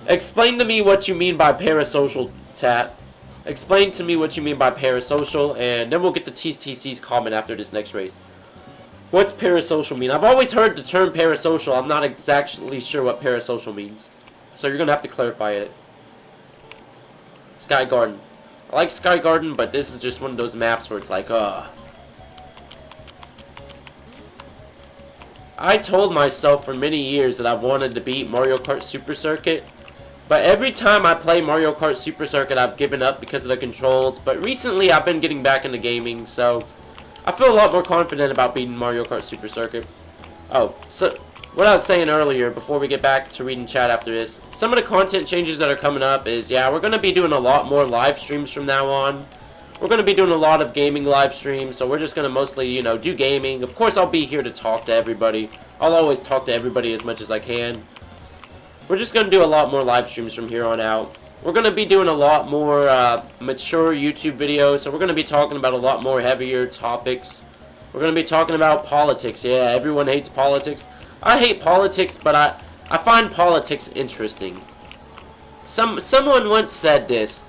S1: Explain to me what you mean by parasocial, Tat. Explain to me what you mean by parasocial, and then we'll get to TC's comment after this next race. What's parasocial mean? I've always heard the term parasocial. I'm not exactly sure what parasocial means. So you're going to have to clarify it. Sky Garden. I like Sky Garden, but this is just one of those maps where it's like, I told myself for many years that I wanted to beat Mario Kart Super Circuit. But every time I play Mario Kart Super Circuit, I've given up because of the controls. But recently, I've been getting back into gaming, so I feel a lot more confident about beating Mario Kart Super Circuit. Oh, so what I was saying earlier, before we get back to reading chat after this, some of the content changes that are coming up is, yeah, we're going to be doing a lot more live streams from now on. We're going to be doing a lot of gaming live streams, so we're just going to mostly, do gaming. Of course, I'll be here to talk to everybody. I'll always talk to everybody as much as I can. We're just going to do a lot more live streams from here on out. We're going to be doing a lot more mature YouTube videos, so we're going to be talking about a lot more heavier topics. We're going to be talking about politics. Yeah, everyone hates politics. I hate politics, but I find politics interesting. Someone once said this.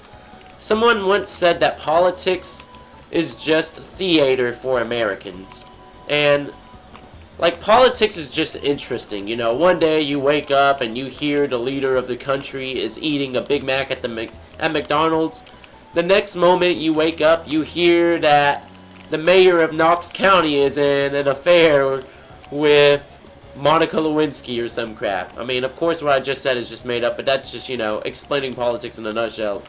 S1: Someone once said that politics is just theater for Americans. And like, politics is just interesting, one day you wake up and you hear the leader of the country is eating a Big Mac at McDonald's. The next moment you wake up, you hear that the mayor of Knox County is in an affair with Monica Lewinsky or some crap. I mean, of course what I just said is just made up, but that's just, explaining politics in a nutshell.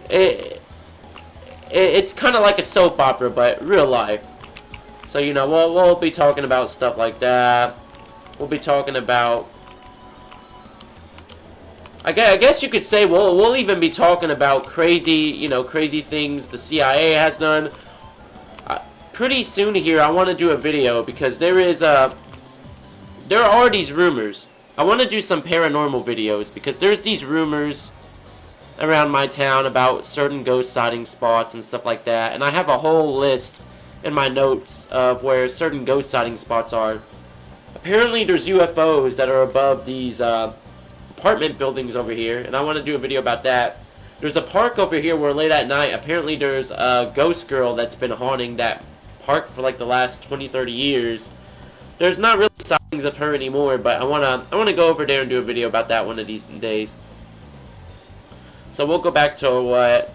S1: It's kind of like a soap opera, but real life. So, we'll be talking about stuff like that. We'll be talking about... I guess you could say we'll even be talking about crazy, crazy things the CIA has done. Pretty soon here, I want to do a video because there are these rumors. I want to do some paranormal videos because there's these rumors around my town about certain ghost sighting spots and stuff like that. And I have a whole list in my notes of where certain ghost sighting spots are. Apparently there's UFOs that are above these apartment buildings over here, and I want to do a video about that. There's a park over here where late at night, apparently there's a ghost girl that's been haunting that park for like the last 20-30 years. There's not really sightings of her anymore, but I wanna go over there and do a video about that one of these days. So we'll go back to what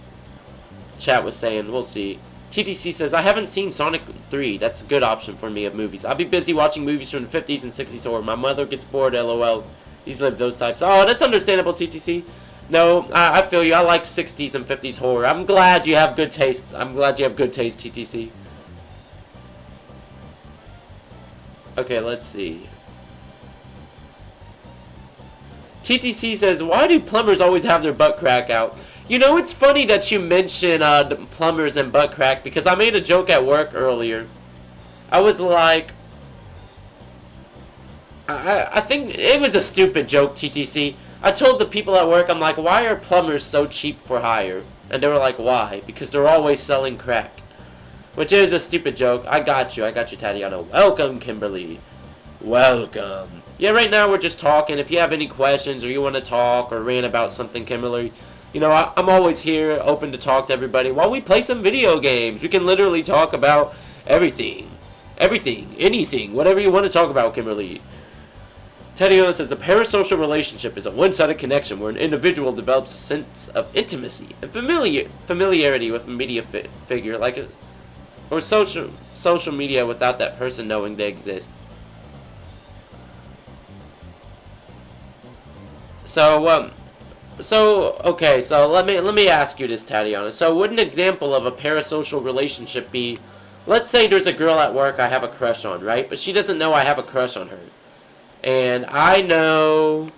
S1: chat was saying. We'll see. TTC says, I haven't seen Sonic 3. That's a good option for me of movies. I'll be busy watching movies from the 50s and 60s, or my mother gets bored, lol. These live those types. Oh, that's understandable, TTC. No, I feel you. I like 60s and 50s horror. I'm glad you have good taste. TTC. Okay, let's see. TTC says, why do plumbers always have their butt crack out? It's funny that you mention the plumbers and butt crack, because I made a joke at work earlier. I was like, I think it was a stupid joke, TTC. I told the people at work, I'm like, why are plumbers so cheap for hire? And they were like, why? Because they're always selling crack. Which is a stupid joke. I got you, Tatiana. Welcome, Kimberly. Welcome. Yeah, right now we're just talking. If you have any questions or you want to talk or rant about something, Kimberly, you know, I'm always here, open to talk to everybody. While we play some video games, we can literally talk about everything. Everything. Anything. Whatever you want to talk about, Kimberly. Tatiana says, a parasocial relationship is a one-sided connection where an individual develops a sense of intimacy and familiarity with a media figure, like or social media, without that person knowing they exist. So okay, so let me ask you this, Tatiana. So would an example of a parasocial relationship be, let's say there's a girl at work I have a crush on, right? But she doesn't know I have a crush on her. And I know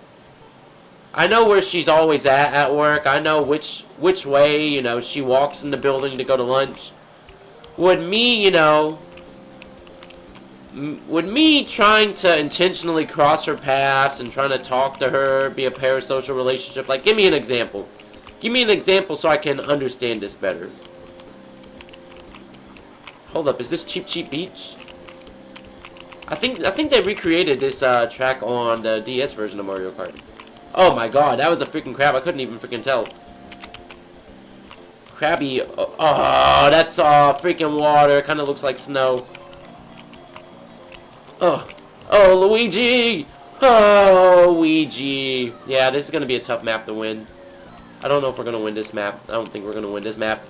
S1: where she's always at work. I know which way, you know, she walks in the building to go to lunch. Would me, you know, would me trying to intentionally cross her paths and trying to talk to her be a parasocial relationship? Like, give me an example. Give me an example so I can understand this better. Hold up, is this Cheap Cheap Beach? I think they recreated this track on the DS version of Mario Kart. Oh my god, that was a freaking crab. I couldn't even freaking tell. Crabby. Oh, that's freaking water. Kind of looks like snow. Oh, Luigi. Oh, Luigi. Yeah, this is gonna be a tough map to win. I don't know if we're gonna win this map. I don't think we're gonna win this map.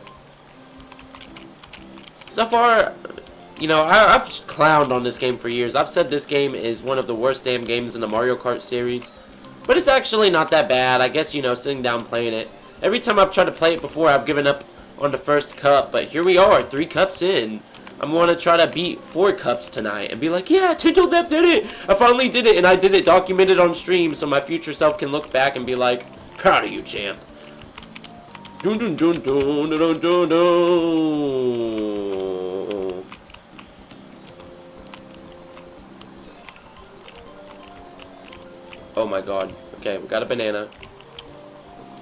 S1: So far, you know, I've clowned on this game for years. I've said this game is one of the worst damn games in the Mario Kart series. But it's actually not that bad. I guess, you know, sitting down playing it. Every time I've tried to play it before, I've given up on the first cup. But here we are, 3 cups in. I'm going to try to beat 4 cups tonight and be like, yeah, TenTillDeath did it. I finally did it, and I did it documented on stream so my future self can look back and be like, proud of you, champ. Dun dun dun dun dun dun dun. Oh my god. Okay, we got a banana.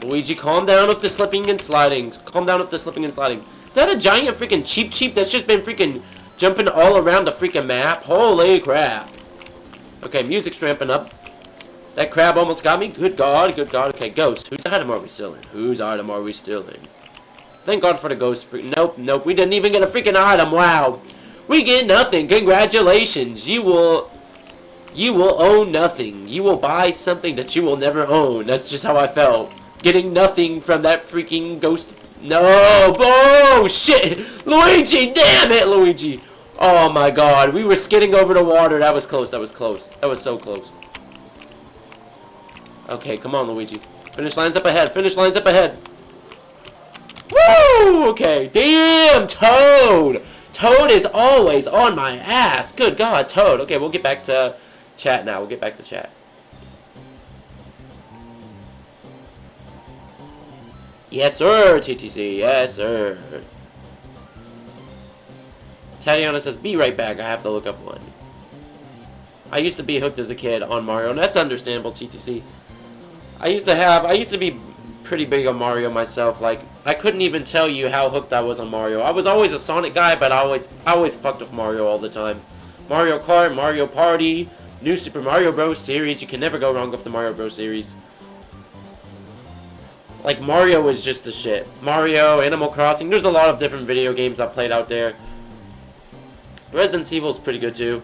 S1: Luigi, calm down with the slipping and sliding. Calm down with the slipping and sliding. Is that a giant freaking Cheap that's just been freaking jumping all around the freaking map? Holy crap. Okay, music's ramping up. That crab almost got me. Good god, good god. Okay, ghost. Whose item are we stealing? Whose item are we stealing? Thank god for the ghost. Nope, nope. We didn't even get a freaking item. Wow. We get nothing. Congratulations. You will own nothing. You will buy something that you will never own. That's just how I felt. Getting nothing from that freaking ghost. No! Oh, shit! Luigi! Damn it, Luigi! Oh my god. We were skidding over the water. That was close. That was close. That was so close. Okay, come on, Luigi. Finish line's up ahead. Finish line's up ahead. Woo! Okay. Damn, Toad! Toad is always on my ass. Good god, Toad. Okay, we'll get back to chat now. We'll get back to chat. Yes, sir, TTC. Yes, sir. Tatiana says, be right back. I have to look up one. I used to be hooked as a kid on Mario, and that's understandable, TTC. I used to be pretty big on Mario myself. Like, I couldn't even tell you how hooked I was on Mario. I was always a Sonic guy, but I always fucked with Mario all the time. Mario Kart, Mario Party, New Super Mario Bros. Series. You can never go wrong with the Mario Bros. Series. Like, Mario is just the shit. Mario, Animal Crossing. There's a lot of different video games I've played out there. Resident Evil is pretty good, too.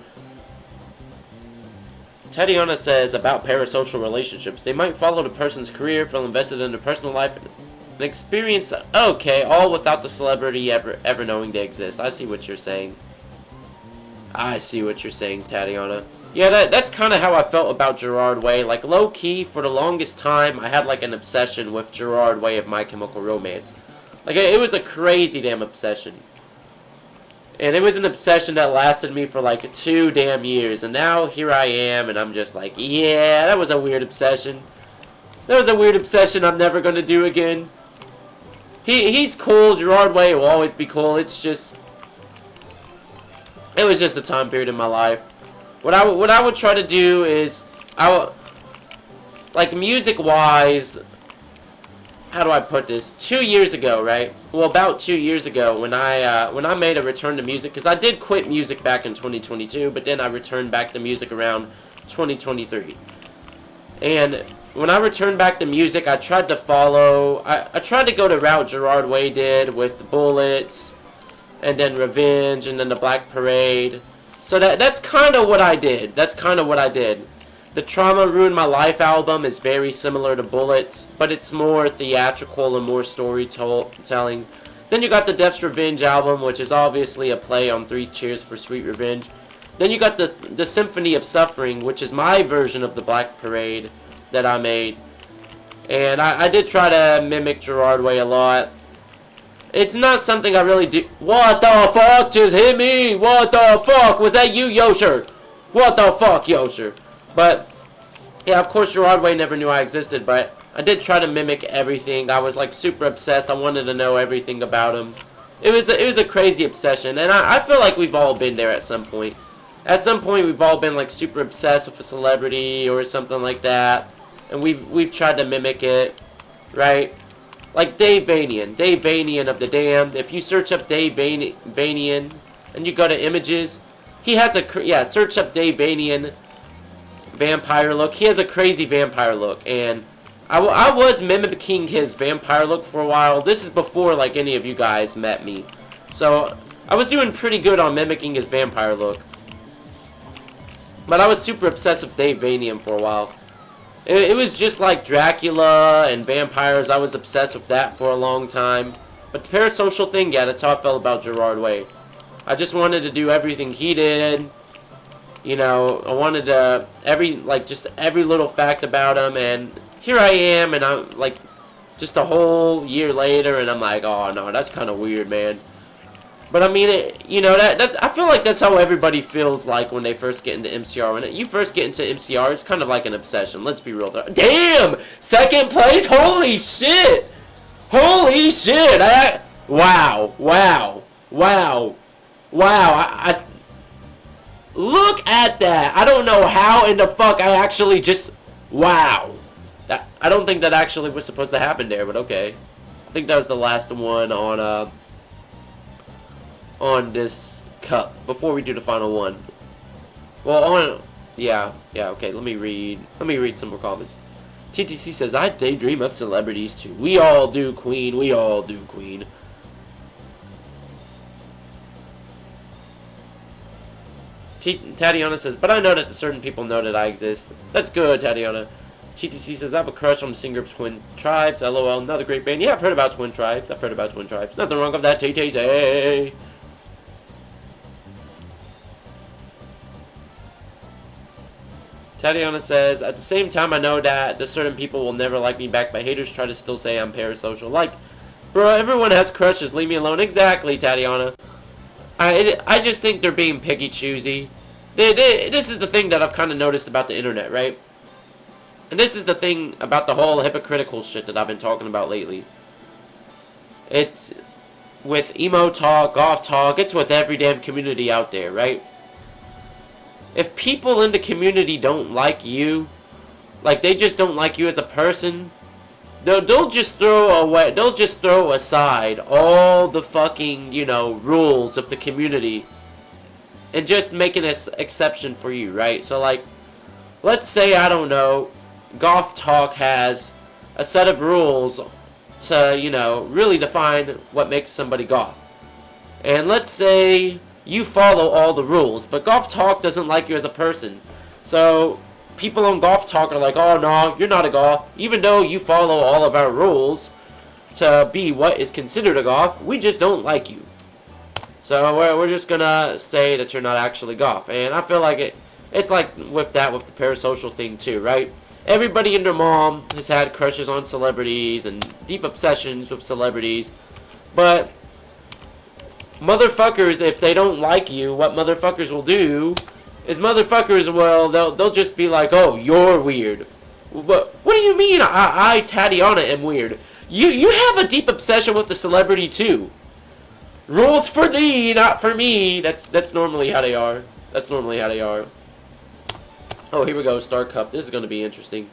S1: Tatiana says about parasocial relationships. They might follow the person's career, feel invested in their personal life, and experience... Okay, all without the celebrity ever knowing they exist. I see what you're saying. I see what you're saying, Tatiana. Yeah, that's kind of how I felt about Gerard Way. Like, low-key, for the longest time, I had, like, an obsession with Gerard Way of My Chemical Romance. Like, it was a crazy damn obsession. And it was an obsession that lasted me for, like, 2 damn years. And now, here I am, and I'm just like, yeah, that was a weird obsession. That was a weird obsession I'm never gonna do again. He's cool. Gerard Way will always be cool. It's just... It was just a time period in my life. what I would try to do is, like music-wise, how do I put this? 2 years ago, right? Well, about 2 years ago, when I made a return to music, because I did quit music back in 2022, but then I returned back to music around 2023. And when I returned back to music, I tried to follow, I tried to go the route Gerard Way did with the Bullets, and then Revenge, and then the Black Parade. So that's kind of what I did. That's kind of what I did. The Trauma Ruined My Life album is very similar to Bullets, but it's more theatrical and more storytelling. Then you got the Death's Revenge album, which is obviously a play on Three Cheers for Sweet Revenge. Then you got the Symphony of Suffering, which is my version of the Black Parade that I made. And I did try to mimic Gerard Way a lot. It's not something I really do. What the fuck just hit me? What the fuck? Was that you, Yosher? What the fuck, Yosher? But, yeah, of course, Gerard Way never knew I existed, but I did try to mimic everything. I was, like, super obsessed. I wanted to know everything about him. It was a crazy obsession, and I feel like we've all been there at some point. At some point, we've all been, like, super obsessed with a celebrity or something like that, and we've tried to mimic it, right? Like Dave Vanian of The Damned. If you search up Dave Vanian and you go to images, he has a, search up Dave Vanian vampire look. He has a crazy vampire look, and I was mimicking his vampire look for a while. This is before, like, any of you guys met me. So, I was doing pretty good on mimicking his vampire look. But I was super obsessed with Dave Vanian for a while. It was just like Dracula and vampires. I was obsessed with that for a long time. But the parasocial thing, yeah, that's how I felt about Gerard Way. I just wanted to do everything he did. You know, I wanted to, just every little fact about him. And here I am, and I'm, like, just a whole year later, and I'm like, oh, no, that's kind of weird, man. But I mean, I feel like that's how everybody feels like when they first get into MCR. When you first get into MCR, it's kind of like an obsession. Let's be real. Damn! Second place? Holy shit! Holy shit! Wow. Look at that! I don't know how in the fuck I actually just... Wow. I don't think that actually was supposed to happen there, but okay. I think that was the last one on this cup before we do the final one. Well, okay, let me read some more comments. TTC says, I daydream of celebrities too. We all do, Queen. We all do, Queen. Tatiana says, but I know that certain people know that I exist. That's good, Tatiana. TTC says, I have a crush on the singer of Twin Tribes. LOL, another great band. Yeah, I've heard about Twin Tribes. Nothing wrong with that, TTC. Tatiana says, at the same time, I know that the certain people will never like me back, but haters try to still say I'm parasocial. Like, bro, everyone has crushes. Leave me alone. Exactly, Tatiana. I just think they're being picky choosy. This is the thing that I've kind of noticed about the internet, right? And this is the thing about the whole hypocritical shit that I've been talking about lately. It's with emo talk, goth talk, it's with every damn community out there, right? If people in the community don't like you, like they just don't like you as a person, they'll just throw aside all the fucking, rules of the community and just make an exception for you, right? So like, let's say, I don't know, Goth Talk has a set of rules to, really define what makes somebody goth. And let's say you follow all the rules, but Goth Talk doesn't like you as a person. So people on Goth Talk are like, oh no, you're not a goth. Even though you follow all of our rules to be what is considered a goth, we just don't like you. So we're just gonna say that you're not actually goth. And I feel like it's like with the parasocial thing too, right? Everybody and their mom has had crushes on celebrities and deep obsessions with celebrities. But motherfuckers, if they don't like you, what motherfuckers will do is they'll just be like, oh, you're weird. What do you mean I Tatiana, am weird? You have a deep obsession with the celebrity too. Rules for thee, not for me. That's normally how they are. Oh, here we go, Star Cup. This is going to be interesting.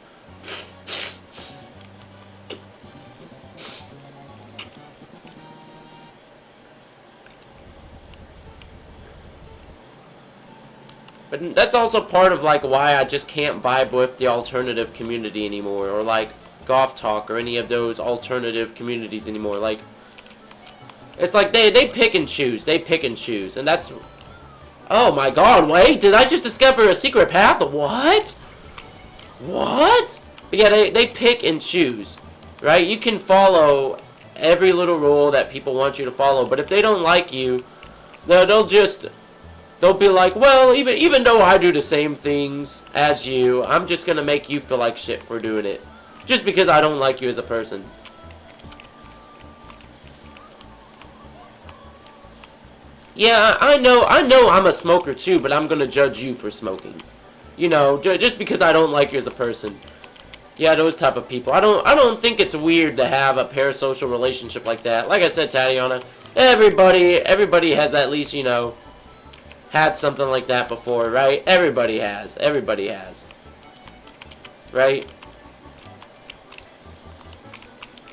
S1: But that's also part of, like, why I just can't vibe with the alternative community anymore. Or, like, Golf Talk or any of those alternative communities anymore. Like, it's like they pick and choose. They pick and choose. And that's... Oh my god, wait, did I just discover a secret path? What? What? But yeah, they pick and choose, right? You can follow every little rule that people want you to follow, but if they don't like you, they'll be like, well, even though I do the same things as you, I'm just gonna make you feel like shit for doing it. Just because I don't like you as a person. Yeah, I know I'm a smoker too, but I'm gonna judge you for smoking. You know, just because I don't like you as a person. Yeah, those type of people. I don't think it's weird to have a parasocial relationship like that. Like I said, Tatiana, everybody has at least, you know, had something like that before, right? Everybody has. Everybody has. Right?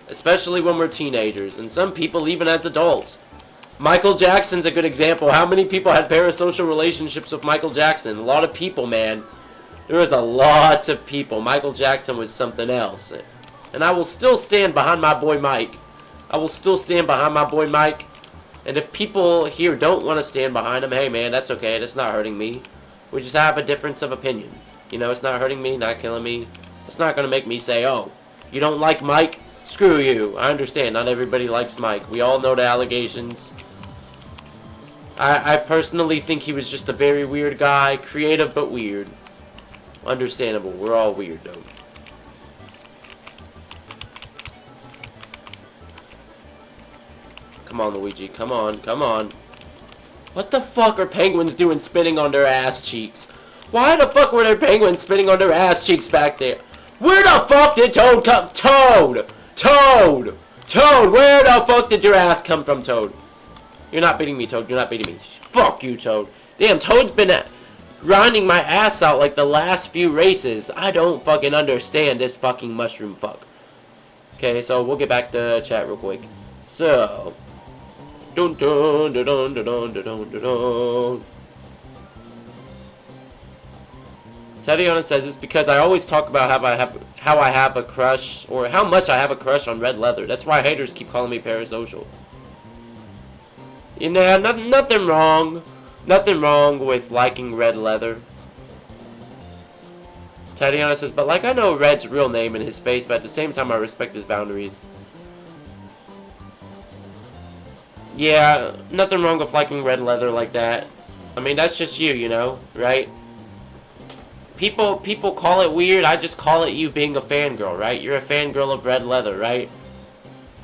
S1: Especially when we're teenagers, and some people even as adults. Michael Jackson's a good example. How many people had parasocial relationships with Michael Jackson? A lot of people, man. There was a lot of people. Michael Jackson was something else. And I will still stand behind my boy Mike. I will still stand behind my boy Mike. And if people here don't want to stand behind him, hey man, that's okay. That's not hurting me. We just have a difference of opinion. You know, it's not hurting me, not killing me. It's not going to make me say, oh, you don't like Mike? Screw you. I understand. Not everybody likes Mike. We all know the allegations. I personally think he was just a very weird guy. Creative, but weird. Understandable. We're all weird, though. Come on, Luigi. Come on. Come on. What the fuck are penguins doing spinning on their ass cheeks? Why the fuck were there penguins spinning on their ass cheeks back there? Where the fuck did Toad come? Toad! Toad! Toad! Where the fuck did your ass come from, Toad? You're not beating me, Toad. You're not beating me. Fuck you, Toad. Damn, Toad's been grinding my ass out like the last few races. I don't fucking understand this fucking mushroom fuck. Okay, so we'll get back to chat real quick. So... Dun dun dun dun dun dun dun dun dun. Tatiana says it's because I always talk about how I have a crush, or how much I have a crush on red leather. That's why haters keep calling me parasocial. You know, nothing wrong. Nothing wrong with liking red leather. Tatiana says, but like I know Red's real name and his face, but at the same time I respect his boundaries. Yeah, nothing wrong with liking red leather like that. I mean, that's just you, you know, right? People call it weird. I just call it you being a fangirl, right? You're a fangirl of red leather, right?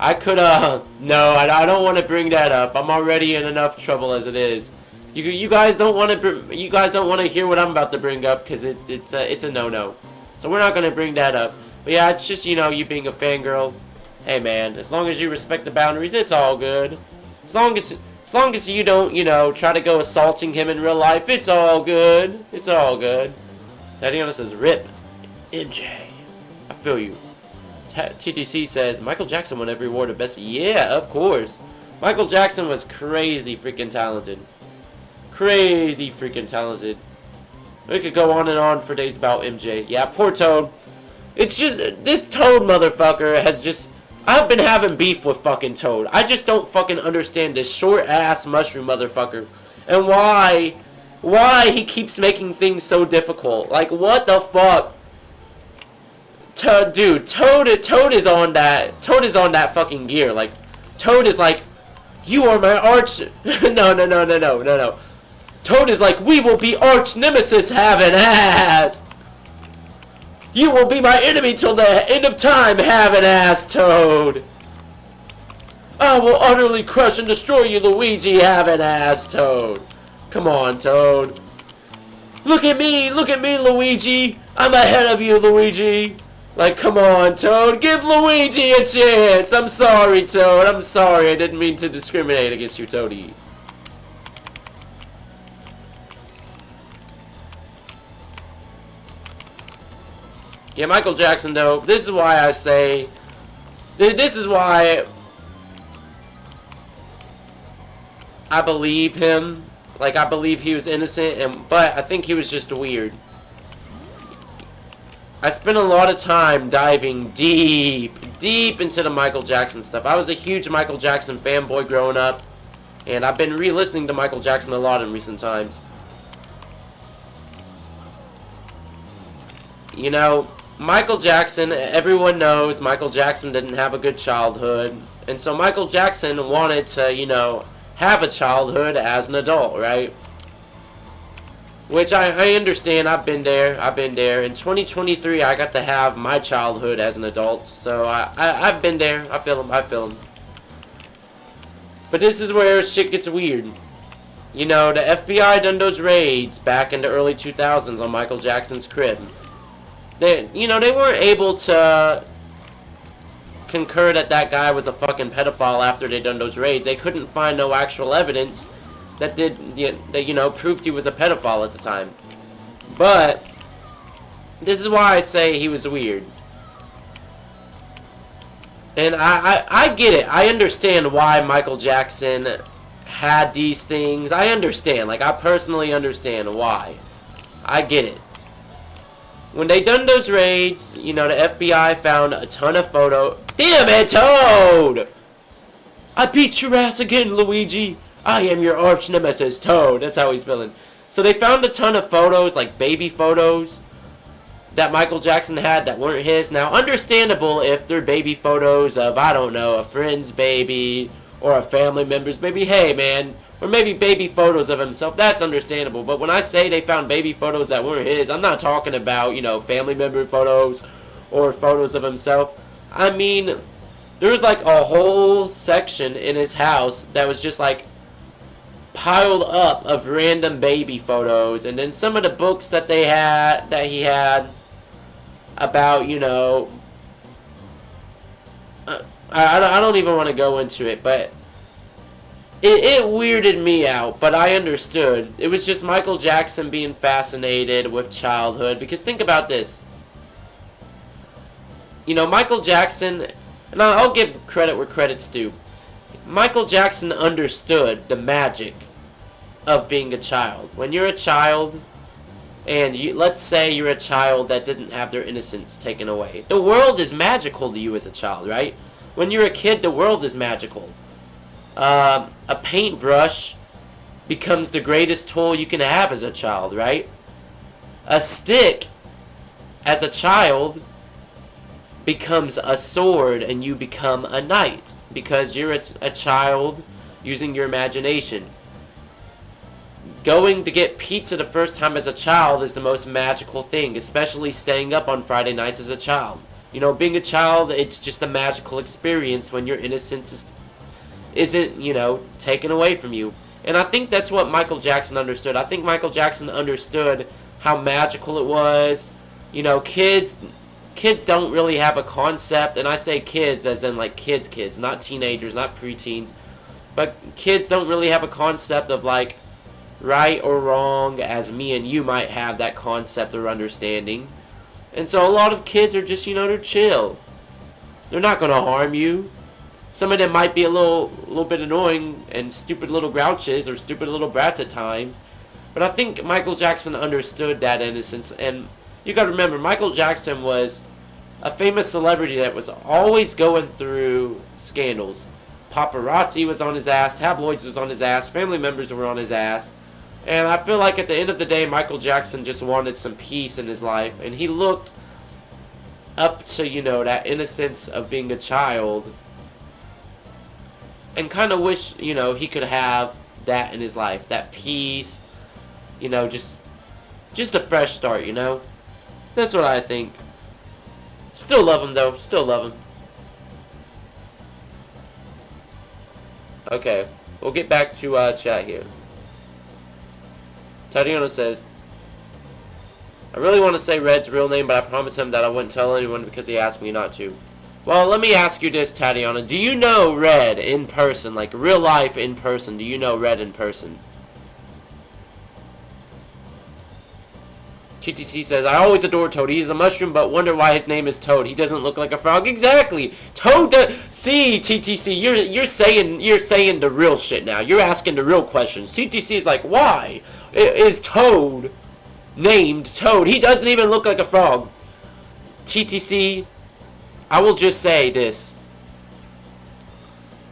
S1: I could, no, I don't want to bring that up. I'm already in enough trouble as it is. You guys don't want to hear what I'm about to bring up because it's a no-no. So we're not gonna bring that up. But yeah, it's just, you know, you being a fangirl. Hey man, as long as you respect the boundaries, it's all good. As long as you don't, you know, try to go assaulting him in real life, it's all good. It's all good. Tatiana says, rip. MJ. I feel you. TTC says, Michael Jackson won every award of best. Yeah, of course. Michael Jackson was crazy freaking talented. Crazy freaking talented. We could go on and on for days about MJ. Yeah, poor Toad. It's just, this Toad motherfucker has just... I've been having beef with fucking Toad. I just don't fucking understand this short-ass mushroom motherfucker. And why he keeps making things so difficult. Like, what the fuck? Dude, Toad is on that fucking gear. Like, Toad is like, you are my arch... No. Toad is like, we will be arch nemesis having ass. You will be my enemy till the end of time, having ass, Toad. I will utterly crush and destroy you, Luigi, having ass, Toad. Come on, Toad. Look at me, Luigi. I'm ahead of you, Luigi. Like, come on, Toad. Give Luigi a chance. I'm sorry, Toad. I'm sorry. I didn't mean to discriminate against you, Toadie. Yeah, Michael Jackson, though, this is why I say... This is why I believe him. Like, I believe he was innocent, but I think he was just weird. I spent a lot of time diving deep into the Michael Jackson stuff. I was a huge Michael Jackson fanboy growing up, and I've been re-listening to Michael Jackson a lot in recent times. You know, Michael Jackson, everyone knows Michael Jackson didn't have a good childhood, and so Michael Jackson wanted to, you know, have a childhood as an adult, right? Which I understand. I've been there. In 2023, I got to have my childhood as an adult, so I've been there. I feel him. But this is where shit gets weird. You know, the FBI done those raids back in the early 2000s on Michael Jackson's crib. They weren't able to concur that that guy was a fucking pedophile after they done those raids. They couldn't find no actual evidence that proved he was a pedophile at the time. But this is why I say he was weird. And I get it. I understand why Michael Jackson had these things. I understand. Like, I personally understand why. I get it. When they done those raids, you know, the FBI found a ton of photos. Damn it, Toad! I beat your ass again, Luigi. I am your arch nemesis, Toad. That's how he's feeling. So they found a ton of photos, like baby photos, that Michael Jackson had that weren't his. Now, understandable if they're baby photos of, I don't know, a friend's baby or a family member's baby. Hey, man. Or maybe baby photos of himself. That's understandable. But when I say they found baby photos that weren't his, I'm not talking about, you know, family member photos or photos of himself. I mean, there was like a whole section in his house that was just like piled up of random baby photos. And then some of the books that he had about, you know, I don't even want to go into it, but it weirded me out, but I understood. It was just Michael Jackson being fascinated with childhood. Because think about this. You know, Michael Jackson, and I'll give credit where credit's due. Michael Jackson understood the magic of being a child. When you're a child, and let's say you're a child that didn't have their innocence taken away. The world is magical to you as a child, right? When you're a kid, the world is magical. A paintbrush becomes the greatest tool you can have as a child, right? A stick, as a child, becomes a sword and you become a knight because you're a child using your imagination. Going to get pizza the first time as a child is the most magical thing, especially staying up on Friday nights as a child. You know, being a child, it's just a magical experience when your innocence isn't, you know, taken away from you. And I think that's what Michael Jackson understood. I think Michael Jackson understood how magical it was. You know, kids don't really have a concept, and I say kids as in like kids, not teenagers, not preteens, but kids don't really have a concept of like right or wrong as me and you might have that concept or understanding. And so a lot of kids are just, you know, they're chill. They're not going to harm you. Some of them might be a little bit annoying and stupid little grouches or stupid little brats at times. But I think Michael Jackson understood that innocence. And you got to remember, Michael Jackson was a famous celebrity that was always going through scandals. Paparazzi was on his ass. Tabloids was on his ass. Family members were on his ass. And I feel like at the end of the day, Michael Jackson just wanted some peace in his life. And he looked up to, you know, that innocence of being a child. And kind of wish, you know, he could have that in his life. That peace. You know, just a fresh start, you know. That's what I think. Still love him, though. Still love him. Okay. We'll get back to chat here. Tatiana says, I really want to say Red's real name, but I promised him that I wouldn't tell anyone because he asked me not to. Well, let me ask you this, Tatiana. Do you know Red in person? Like, real life in person. Do you know Red in person? TTC says, I always adore Toad. He's a mushroom, but wonder why his name is Toad. He doesn't look like a frog. Exactly. Toad see, TTC, you're saying the real shit now. You're asking the real questions. TTC is like, why is Toad named Toad? He doesn't even look like a frog. TTC, I will just say this.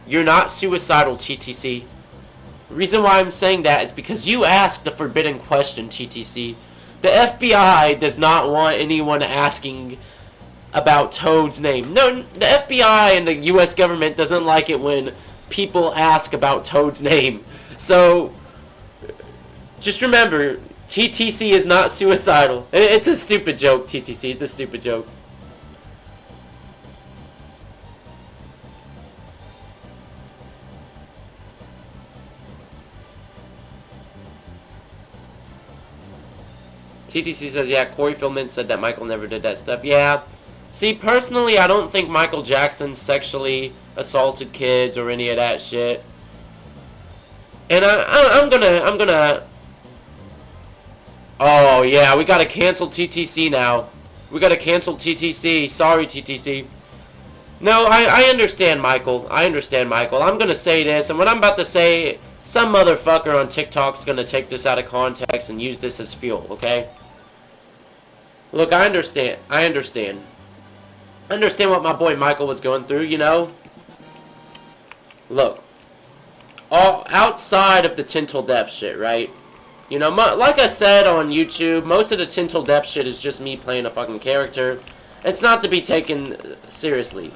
S1: You're not suicidal, TTC. The reason why I'm saying that is because you asked the forbidden question, TTC. The FBI does not want anyone asking about Toad's name. No, the FBI and the US government doesn't like it when people ask about Toad's name. So, just remember, TTC is not suicidal. It's a stupid joke, TTC. It's a stupid joke. TTC says, yeah, Corey Feldman said that Michael never did that stuff. Yeah. See, personally, I don't think Michael Jackson sexually assaulted kids or any of that shit. And I'm gonna... Oh, yeah, we gotta cancel TTC now. We gotta cancel TTC. Sorry, TTC. No, I understand, Michael. I understand, Michael. I'm gonna say this, and what I'm about to say, some motherfucker on TikTok's gonna take this out of context and use this as fuel, okay? Look, I understand. I understand what my boy Michael was going through, you know? Look. All outside of the TenTillDeath shit, right? You know, like I said on YouTube, most of the TenTillDeath shit is just me playing a fucking character. It's not to be taken seriously.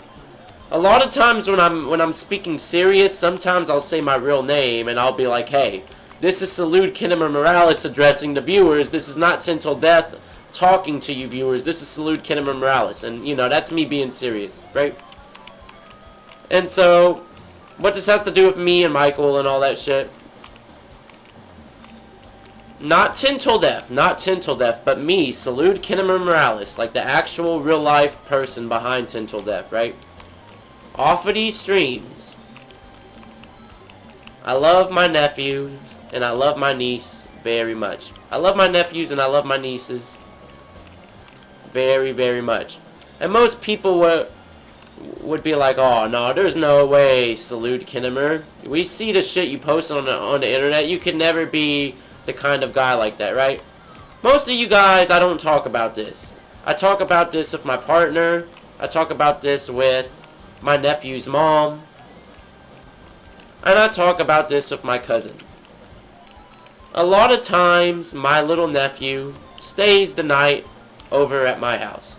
S1: A lot of times when I'm speaking serious, sometimes I'll say my real name and I'll be like, hey, this is Salud Kinema Morales addressing the viewers. This is not TenTillDeath talking to you viewers. This is Salud Kinema Morales. And, you know, that's me being serious, right? And so, what this has to do with me and Michael and all that shit. Not TenTillDeath, but me, Salud Kinema Morales, like the actual real life person behind TenTillDeath, right? Off of these streams, I love my nephews and I love my niece very much. I love my nephews and I love my nieces very, very much. And most people would be like, oh no, there's no way, Salud Kinema. We see the shit you post on the internet. You can never be the kind of guy like that, right? Most of you guys, I don't talk about this. I talk about this with my partner. I talk about this with my nephew's mom. And I talk about this with my cousin. A lot of times, my little nephew stays the night over at my house.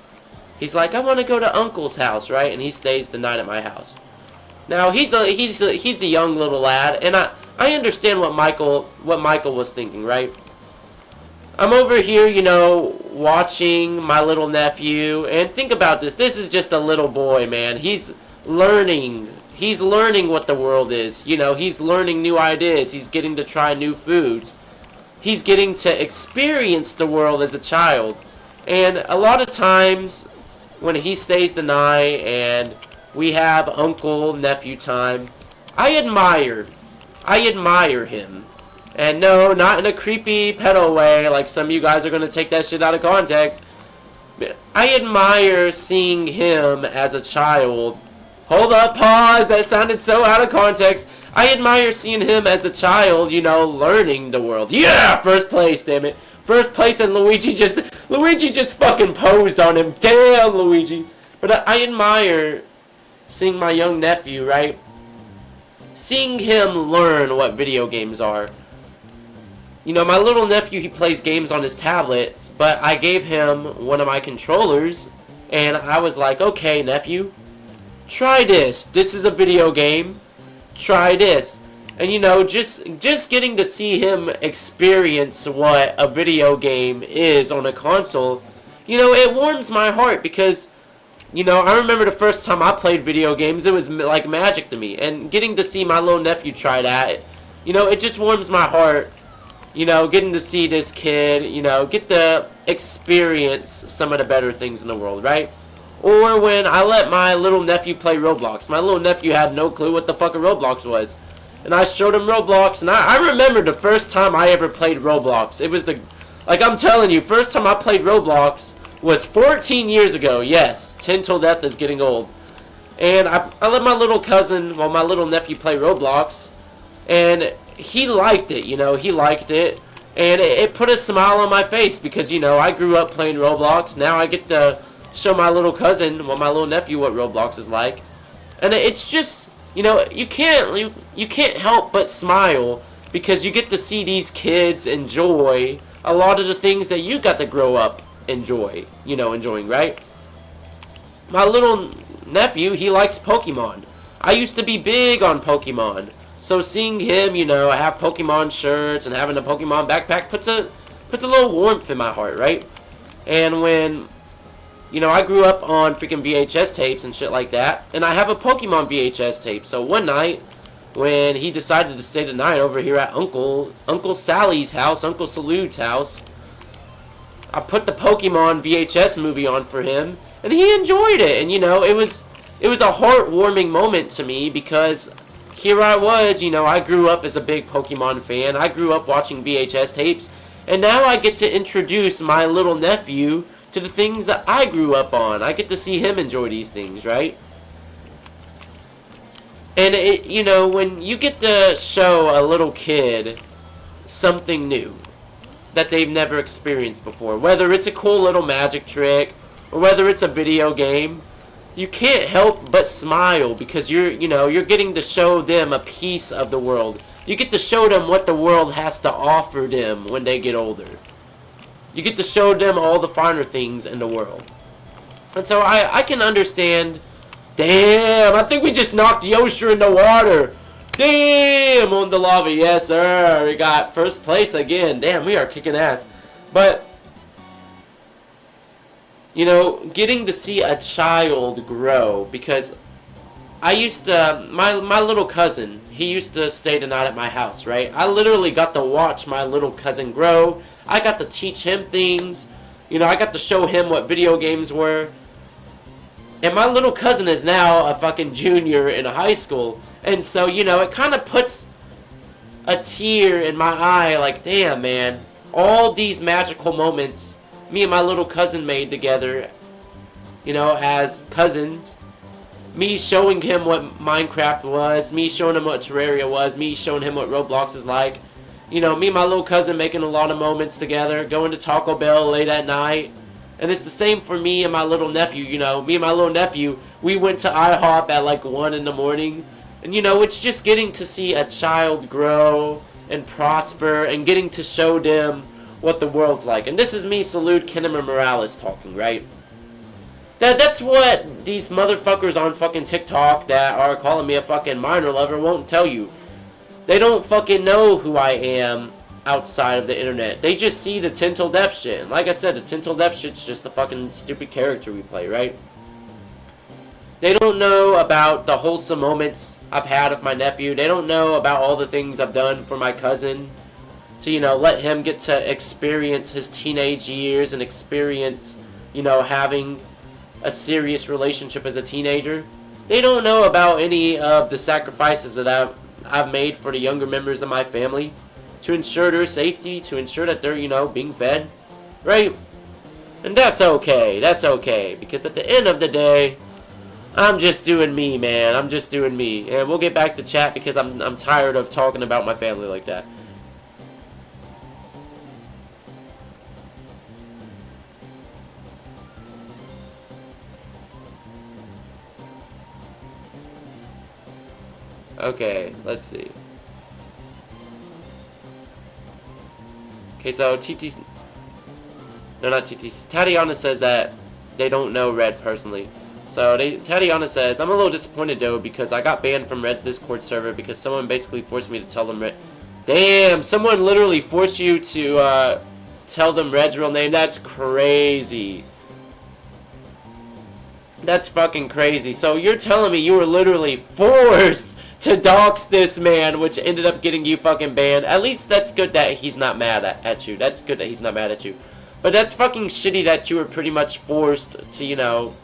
S1: He's like, I want to go to Uncle's house, right? And he stays the night at my house. Now, he's a young little lad, and I understand what Michael was thinking, right? I'm over here, you know, watching my little nephew, and think about this. This is just a little boy, man. He's learning what the world is. You know, he's learning new ideas. He's getting to try new foods. He's getting to experience the world as a child. And a lot of times, when he stays the night and we have uncle-nephew time, I admire him. And no, not in a creepy pedo way, like some of you guys are going to take that shit out of context. I admire seeing him as a child. Hold up, pause, that sounded so out of context. I admire seeing him as a child, you know, learning the world. Yeah, first place, damn it. First place, and Luigi just fucking posed on him. Damn, Luigi. But I admire seeing my young nephew, right? Seeing him learn what video games are. You know, my little nephew, he plays games on his tablet, but I gave him one of my controllers, and I was like, okay, nephew, try this. This is a video game. Try this. And, you know, just getting to see him experience what a video game is on a console, you know, it warms my heart because, you know, I remember the first time I played video games, it was like magic to me. And getting to see my little nephew try that, you know, it just warms my heart. You know, getting to see this kid, you know, get to experience some of the better things in the world, right? Or when I let my little nephew play Roblox. My little nephew had no clue what the fuck a Roblox was. And I showed him Roblox, and I remember the first time I ever played Roblox. It was the Like, I'm telling you, first time I played Roblox was 14 years ago. Yes, TenTillDeath is getting old. And I let my little cousin, well, my little nephew play Roblox. And he liked it, you know, he liked it. And it put a smile on my face because, you know, I grew up playing Roblox. Now I get to show my little cousin, well, my little nephew, what Roblox is like. And it's just, you know, you can't help but smile because you get to see these kids enjoy a lot of the things that you got to grow up enjoying, right? My little nephew, he likes Pokemon. I used to be big on Pokemon. So seeing him, you know, have Pokemon shirts and having a Pokemon backpack puts a little warmth in my heart, right? And when, you know, I grew up on freaking VHS tapes and shit like that, and I have a Pokemon VHS tape. So one night, when he decided to stay the night over here at Uncle Sally's house, Uncle Salud's house, I put the Pokemon VHS movie on for him, and he enjoyed it. And, you know, it was a heartwarming moment to me because here I was, you know, I grew up as a big Pokemon fan. I grew up watching VHS tapes, and now I get to introduce my little nephew to the things that I grew up on. I get to see him enjoy these things, right? And, you know, when you get to show a little kid something new that they've never experienced before, whether it's a cool little magic trick or whether it's a video game, you can't help but smile because you're getting to show them a piece of the world. You get to show them what the world has to offer them when they get older. You get to show them all the finer things in the world. And so I can understand. Damn, I think we just knocked Yosher in the water. Damn, on the lava. Yes, sir. We got first place again. Damn, we are kicking ass. But, you know, getting to see a child grow, because I used to, my little cousin, he used to stay the night at my house, right? I literally got to watch my little cousin grow. I got to teach him things. You know, I got to show him what video games were. And my little cousin is now a fucking junior in high school. And so, you know, it kind of puts a tear in my eye, like, damn, man, all these magical moments me and my little cousin made together, you know, as cousins. Me showing him what Minecraft was, me showing him what Terraria was, me showing him what Roblox is like. You know, me and my little cousin making a lot of moments together, going to Taco Bell late at night. And it's the same for me and my little nephew, you know. Me and my little nephew, we went to IHOP at like 1 in the morning. And, you know, it's just getting to see a child grow and prosper and getting to show them what the world's like. And this is me, Salute Kinema Morales, talking, right? That's what these motherfuckers on fucking TikTok that are calling me a fucking minor lover won't tell you. They don't fucking know who I am outside of the internet. They just see the TenTillDeath shit. And like I said, the TenTillDeath shit's just the fucking stupid character we play, right? They don't know about the wholesome moments I've had with my nephew. They don't know about all the things I've done for my cousin to, you know, let him get to experience his teenage years and experience, you know, having a serious relationship as a teenager. They don't know about any of the sacrifices that I've made for the younger members of my family to ensure their safety, to ensure that they're, you know, being fed, right? And that's okay. That's okay, because at the end of the day, I'm just doing me, man. I'm just doing me. And we'll get back to chat because I'm tired of talking about my family like that. Okay, let's see. Okay, so TT's... No, not TT's. Tatiana says that they don't know Red personally. So, Tatiana says, I'm a little disappointed, though, because I got banned from Red's Discord server because someone basically forced me to tell them Red... Damn! Someone literally forced you to, tell them Red's real name? That's crazy. That's fucking crazy. So, you're telling me you were literally forced to dox this man, which ended up getting you fucking banned. At least that's good that he's not mad at you. That's good that he's not mad at you. But that's fucking shitty that you were pretty much forced to, you know,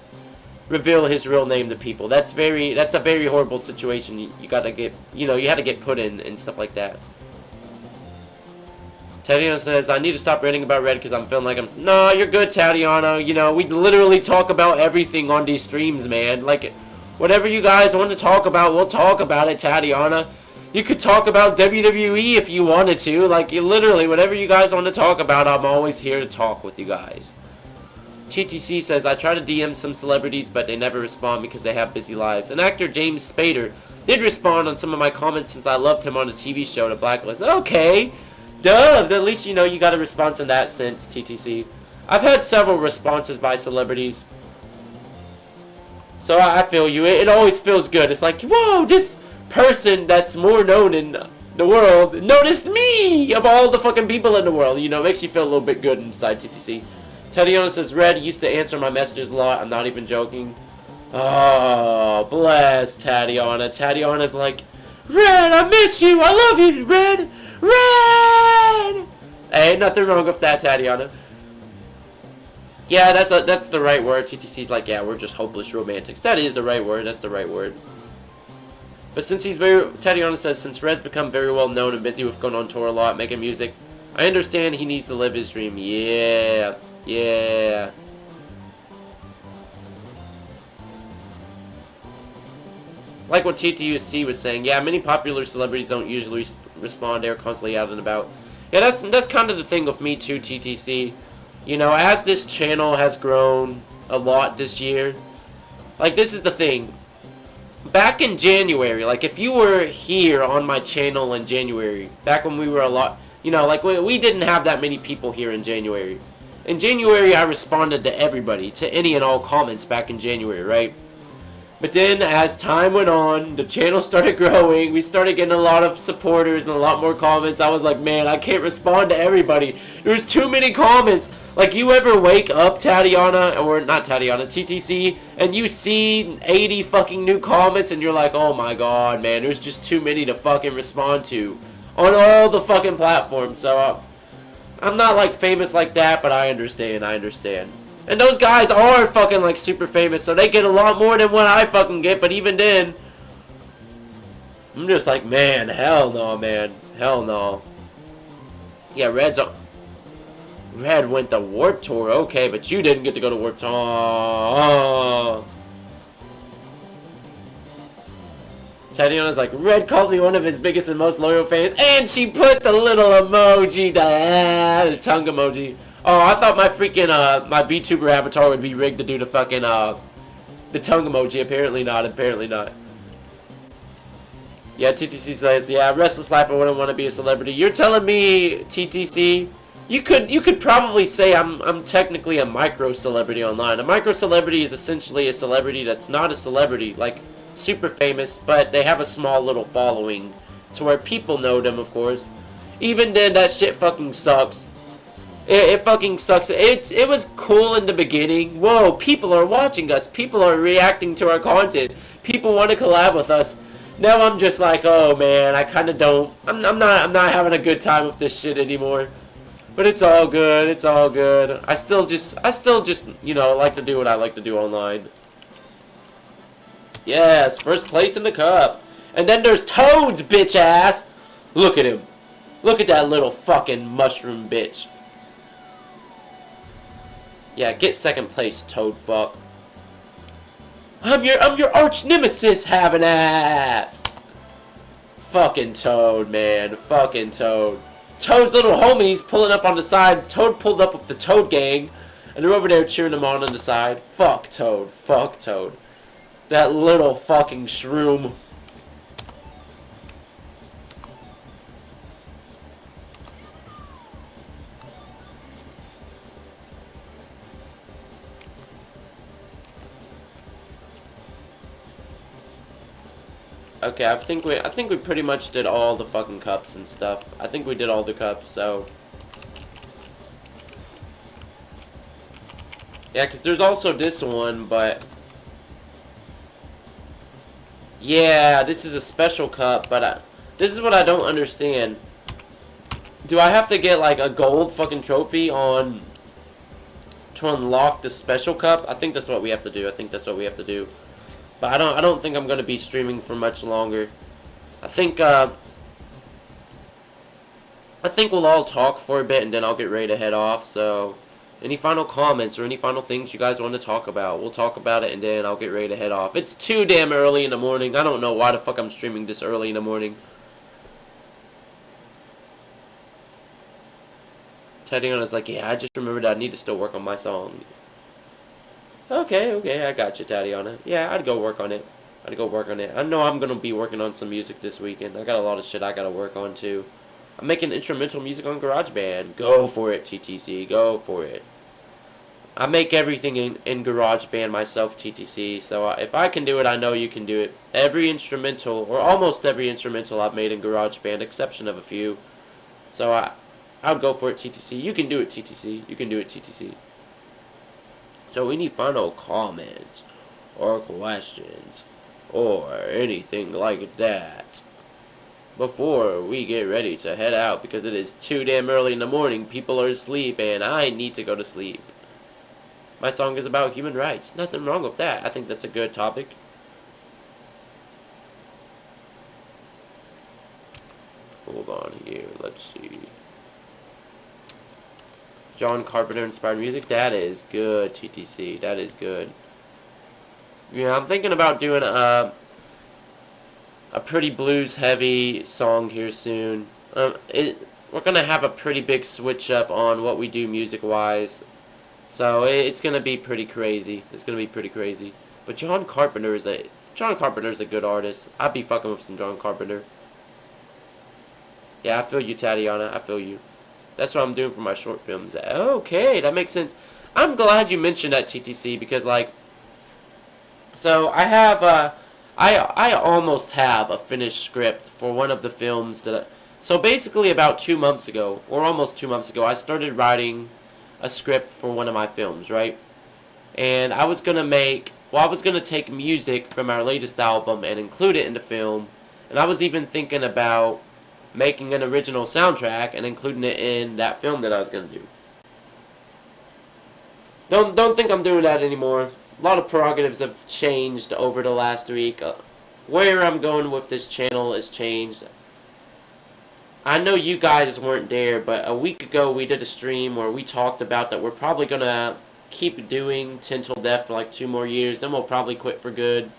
S1: reveal his real name to people. That's a very horrible situation. You gotta get, you know, you had to get put in and stuff like that. Tatiana says, I need to stop ranting about Red because I'm feeling like I'm... No, you're good, Tatiana. You know, we literally talk about everything on these streams, man. Like, whatever you guys want to talk about, we'll talk about it, Tatiana. You could talk about WWE if you wanted to. Like, literally, whatever you guys want to talk about, I'm always here to talk with you guys. TTC says, I try to DM some celebrities, but they never respond because they have busy lives. And actor James Spader did respond on some of my comments since I loved him on a TV show to Blacklist. Okay. Dubs, at least you know you got a response in that sense, TTC. I've had several responses by celebrities. So I feel you. It always feels good. It's like, whoa, this person that's more known in the world noticed me of all the fucking people in the world. You know, it makes you feel a little bit good inside, TTC. Tatiana says, Red used to answer my messages a lot. I'm not even joking. Oh, bless Tatiana. Tatiana's like, Red, I miss you. I love you, Red. Red! Hey, nothing wrong with that, Tatiana. Yeah, that's the right word. TTC's like, yeah, we're just hopeless romantics. That is the right word. That's the right word. But since he's Tatiana says, since Red's become very well known and busy with going on tour a lot, making music, I understand he needs to live his dream. Yeah. Yeah. Like what TTUC was saying, yeah, many popular celebrities don't usually respond. They're constantly out and about. Yeah, that's kind of the thing with me too, TTC. You know, as this channel has grown a lot this year, like, this is the thing. Back in January, like, if you were here on my channel in January, back when we were a lot, you know, like, we didn't have that many people here in January. In January, I responded to everybody, to any and all comments back in January, right? But then, as time went on, the channel started growing, we started getting a lot of supporters and a lot more comments. I was like, man, I can't respond to everybody. There's too many comments. Like, you ever wake up, Tatiana, or not Tatiana, TTC, and you see 80 fucking new comments, and you're like, oh my god, man, there's just too many to fucking respond to on all the fucking platforms. So, I'm not, like, famous like that, but I understand. And those guys are fucking, like, super famous, so they get a lot more than what I fucking get, but even then, I'm just like, man, hell no, man. Hell no. Yeah, Red went to Warped Tour, okay, but you didn't get to go to Warped Tour. Oh. Tatiana's like, Red called me one of his biggest and most loyal fans, and she put the little emoji, the tongue emoji. Oh, I thought my freaking, my VTuber avatar would be rigged to do the fucking, the tongue emoji. Apparently not. Yeah, TTC says, yeah, restless life, I wouldn't want to be a celebrity. You're telling me, TTC, you could probably say I'm technically a micro-celebrity online. A micro-celebrity is essentially a celebrity that's not a celebrity, like, super famous, but they have a small little following to where people know them, of course. Even then, that shit fucking sucks. It fucking sucks. It was cool in the beginning. Whoa, people are watching us. People are reacting to our content. People want to collab with us. Now I'm just like, oh man, I kind of don't. I'm not having a good time with this shit anymore. But it's all good. It's all good. I still just, you know, like to do what I like to do online. Yes, first place in the cup. And then there's Toads, bitch ass. Look at him. Look at that little fucking mushroom bitch. Yeah, get second place, Toad fuck. I'm your arch nemesis, having ass. Fucking Toad, man. Fucking Toad. Toad's little homies pulling up on the side. Toad pulled up with the Toad gang, and they're over there cheering him on the side. Fuck Toad. Fuck Toad. That little fucking shroom. Okay, I think we pretty much did all the fucking cups and stuff. I think we did all the cups, so yeah, because there's also this one, but yeah, this is a special cup, but this is what I don't understand. Do I have to get like a gold fucking trophy to unlock the special cup? I think that's what we have to do. But I don't think I'm gonna be streaming for much longer. I think I think we'll all talk for a bit and then I'll get ready to head off. So, any final comments or any final things you guys want to talk about? We'll talk about it and then I'll get ready to head off. It's too damn early in the morning. I don't know why the fuck I'm streaming this early in the morning. Tatiana's like, yeah, I just remembered I need to still work on my song. Okay, I got you, Tatiana. Yeah, I'd go work on it. I know I'm gonna be working on some music this weekend. I got a lot of shit I gotta work on too. I'm making instrumental music on GarageBand. Go for it, TTC. Go for it. I make everything in GarageBand myself, TTC. So if I can do it, I know you can do it. Every instrumental, or almost every instrumental I've made in GarageBand, exception of a few. So I would go for it, TTC. You can do it, TTC. You can do it, TTC. So any final comments or questions or anything like that before we get ready to head out, because it is too damn early in the morning, people are asleep, and I need to go to sleep. My song is about human rights. Nothing wrong with that. I think that's a good topic. Hold on here. Let's see. John Carpenter inspired music. That is good, TTC. That is good. Yeah, I'm thinking about doing a pretty blues heavy song here soon. We're gonna have a pretty big switch up on what we do music wise, so it's gonna be pretty crazy. It's gonna be pretty crazy. But John Carpenter is a good artist. I'd be fucking with some John Carpenter. Yeah, I feel you, Tatiana. I feel you. That's what I'm doing for my short films. Okay, that makes sense. I'm glad you mentioned that, TTC, because like, so I have I almost have a finished script for one of the films that. So basically, about 2 months ago, or almost 2 months ago, I started writing a script for one of my films, right? And I was gonna take music from our latest album and include it in the film, and I was even thinking about making an original soundtrack and including it in that film that I was gonna do. Don't think I'm doing that anymore. A lot of prerogatives have changed over the last week. Where I'm going with this channel has changed. I know you guys weren't there, but a week ago we did a stream where we talked about that we're probably gonna keep doing TenTillDeath for like 2 more years, then we'll probably quit for good.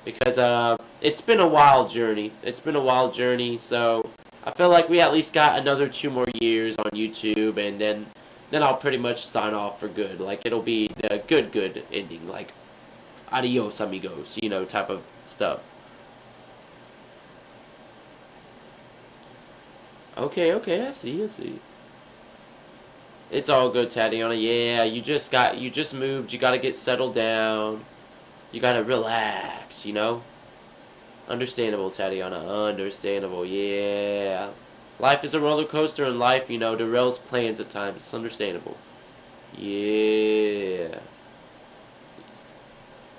S1: Because it's been a wild journey. So I feel like we at least got another 2 more years on YouTube, and then I'll pretty much sign off for good. Like, it'll be the good ending, like adios amigos, you know, type of stuff. Okay, I see. It's all good, Tatiana. Yeah, you just moved, you gotta get settled down. You gotta relax, you know? Understandable, Tatiana. Understandable, yeah. Life is a roller coaster, and life, you know, derails plans at times. It's understandable. Yeah.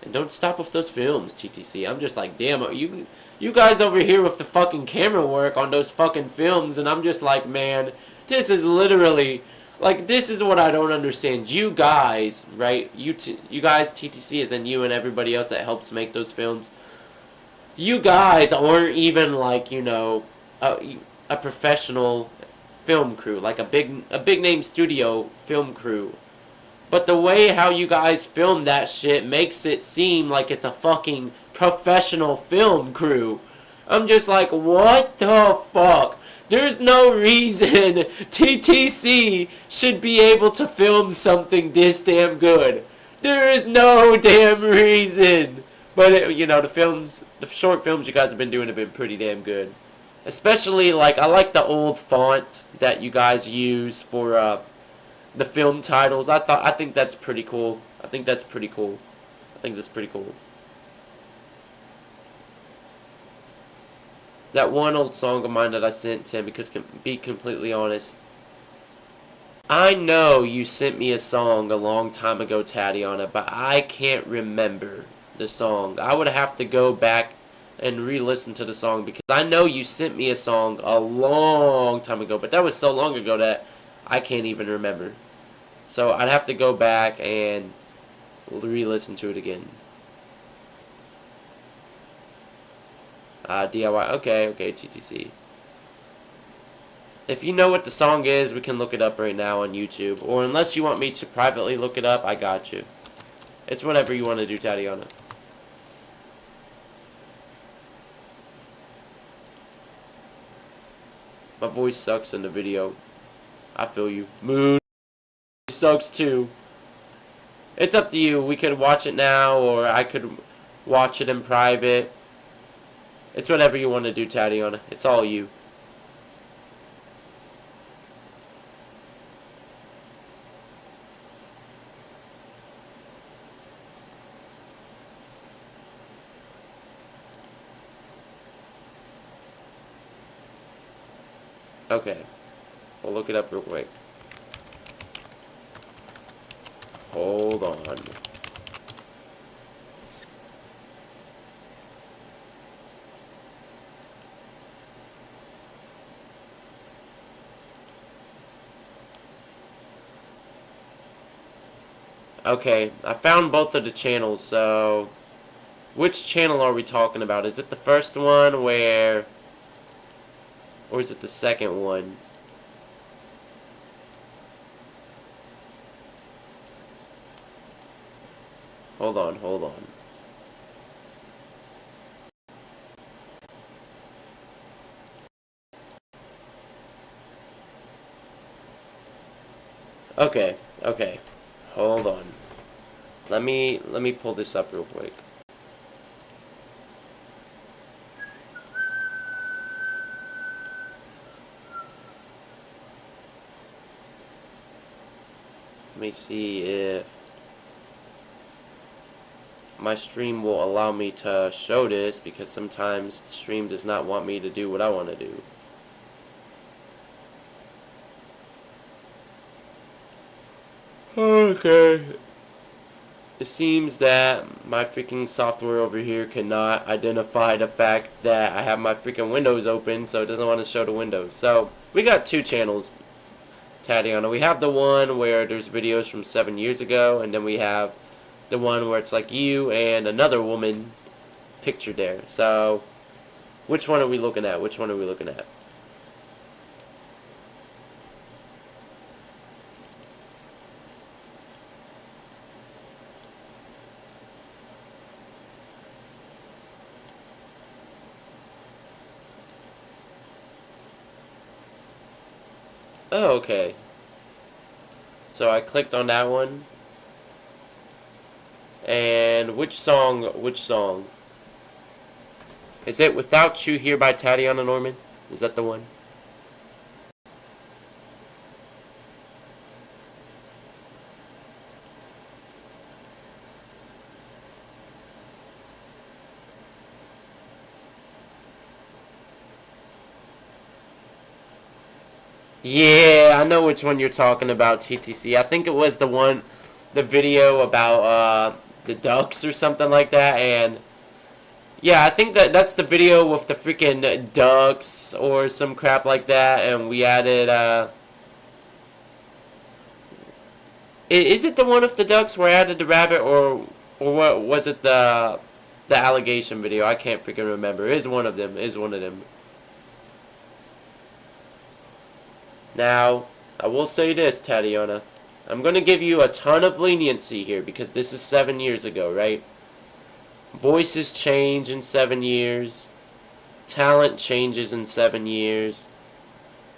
S1: And don't stop with those films, TTC. I'm just like, damn, you guys over here with the fucking camera work on those fucking films, and I'm just like, man, this is literally, like, this is what I don't understand. You guys, right? You guys, TTC, as in you and everybody else that helps make those films. You guys aren't even like, you know, a professional film crew, like a big name studio film crew. But the way how you guys film that shit makes it seem like it's a fucking professional film crew. I'm just like, what the fuck? There's no reason TTC should be able to film something this damn good. There is no damn reason. But, you know, the short films you guys have been doing have been pretty damn good. Especially, like, I like the old font that you guys use for, the film titles. I think that's pretty cool. I think that's pretty cool. That one old song of mine that I sent Tim, because to be completely honest, I know you sent me a song a long time ago, Tatiana, but I can't remember the song. I would have to go back and re-listen to the song, because I know you sent me a song a long time ago, but that was so long ago that I can't even remember. So I'd have to go back and re-listen to it again. DIY. Okay, TTC. If you know what the song is, we can look it up right now on YouTube. Or unless you want me to privately look it up, I got you. It's whatever you want to do, Tatiana. My voice sucks in the video. I feel you. Moon sucks too. It's up to you. We could watch it now, or I could watch it in private. It's whatever you want to do, Tatiana. It's all you. Okay. We'll look it up real quick. Hold on. Okay, I found both of the channels, so which channel are we talking about? Is it the first one where, or is it the second one? Hold on, hold on. Okay, okay. Hold on. Let me pull this up real quick. Let me see if my stream will allow me to show this, because sometimes the stream does not want me to do what I want to do. Okay. It seems that my freaking software over here cannot identify the fact that I have my freaking windows open, so it doesn't want to show the windows. So, we got two channels, Tatiana. We have the one where there's videos from 7 years ago, and then we have the one where it's like you and another woman pictured there. So, which one are we looking at? Which one are we looking at? Oh, okay. So I clicked on that one. And which song, which song? Is it Without You Here by Tatiana Norman? Is that the one? Yeah, I know which one you're talking about, TTC. I think it was the one, the video about the ducks or something like that, and yeah, I think that's the video with the freaking ducks or some crap like that, and we added is it the one with the ducks where I added the rabbit, or what was it, the allegation video? I can't freaking remember. It is one of them. It is one of them. Now, I will say this, Tatiana. I'm going to give you a ton of leniency here because this is 7 years ago, right? Voices change in 7 years. Talent changes in 7 years.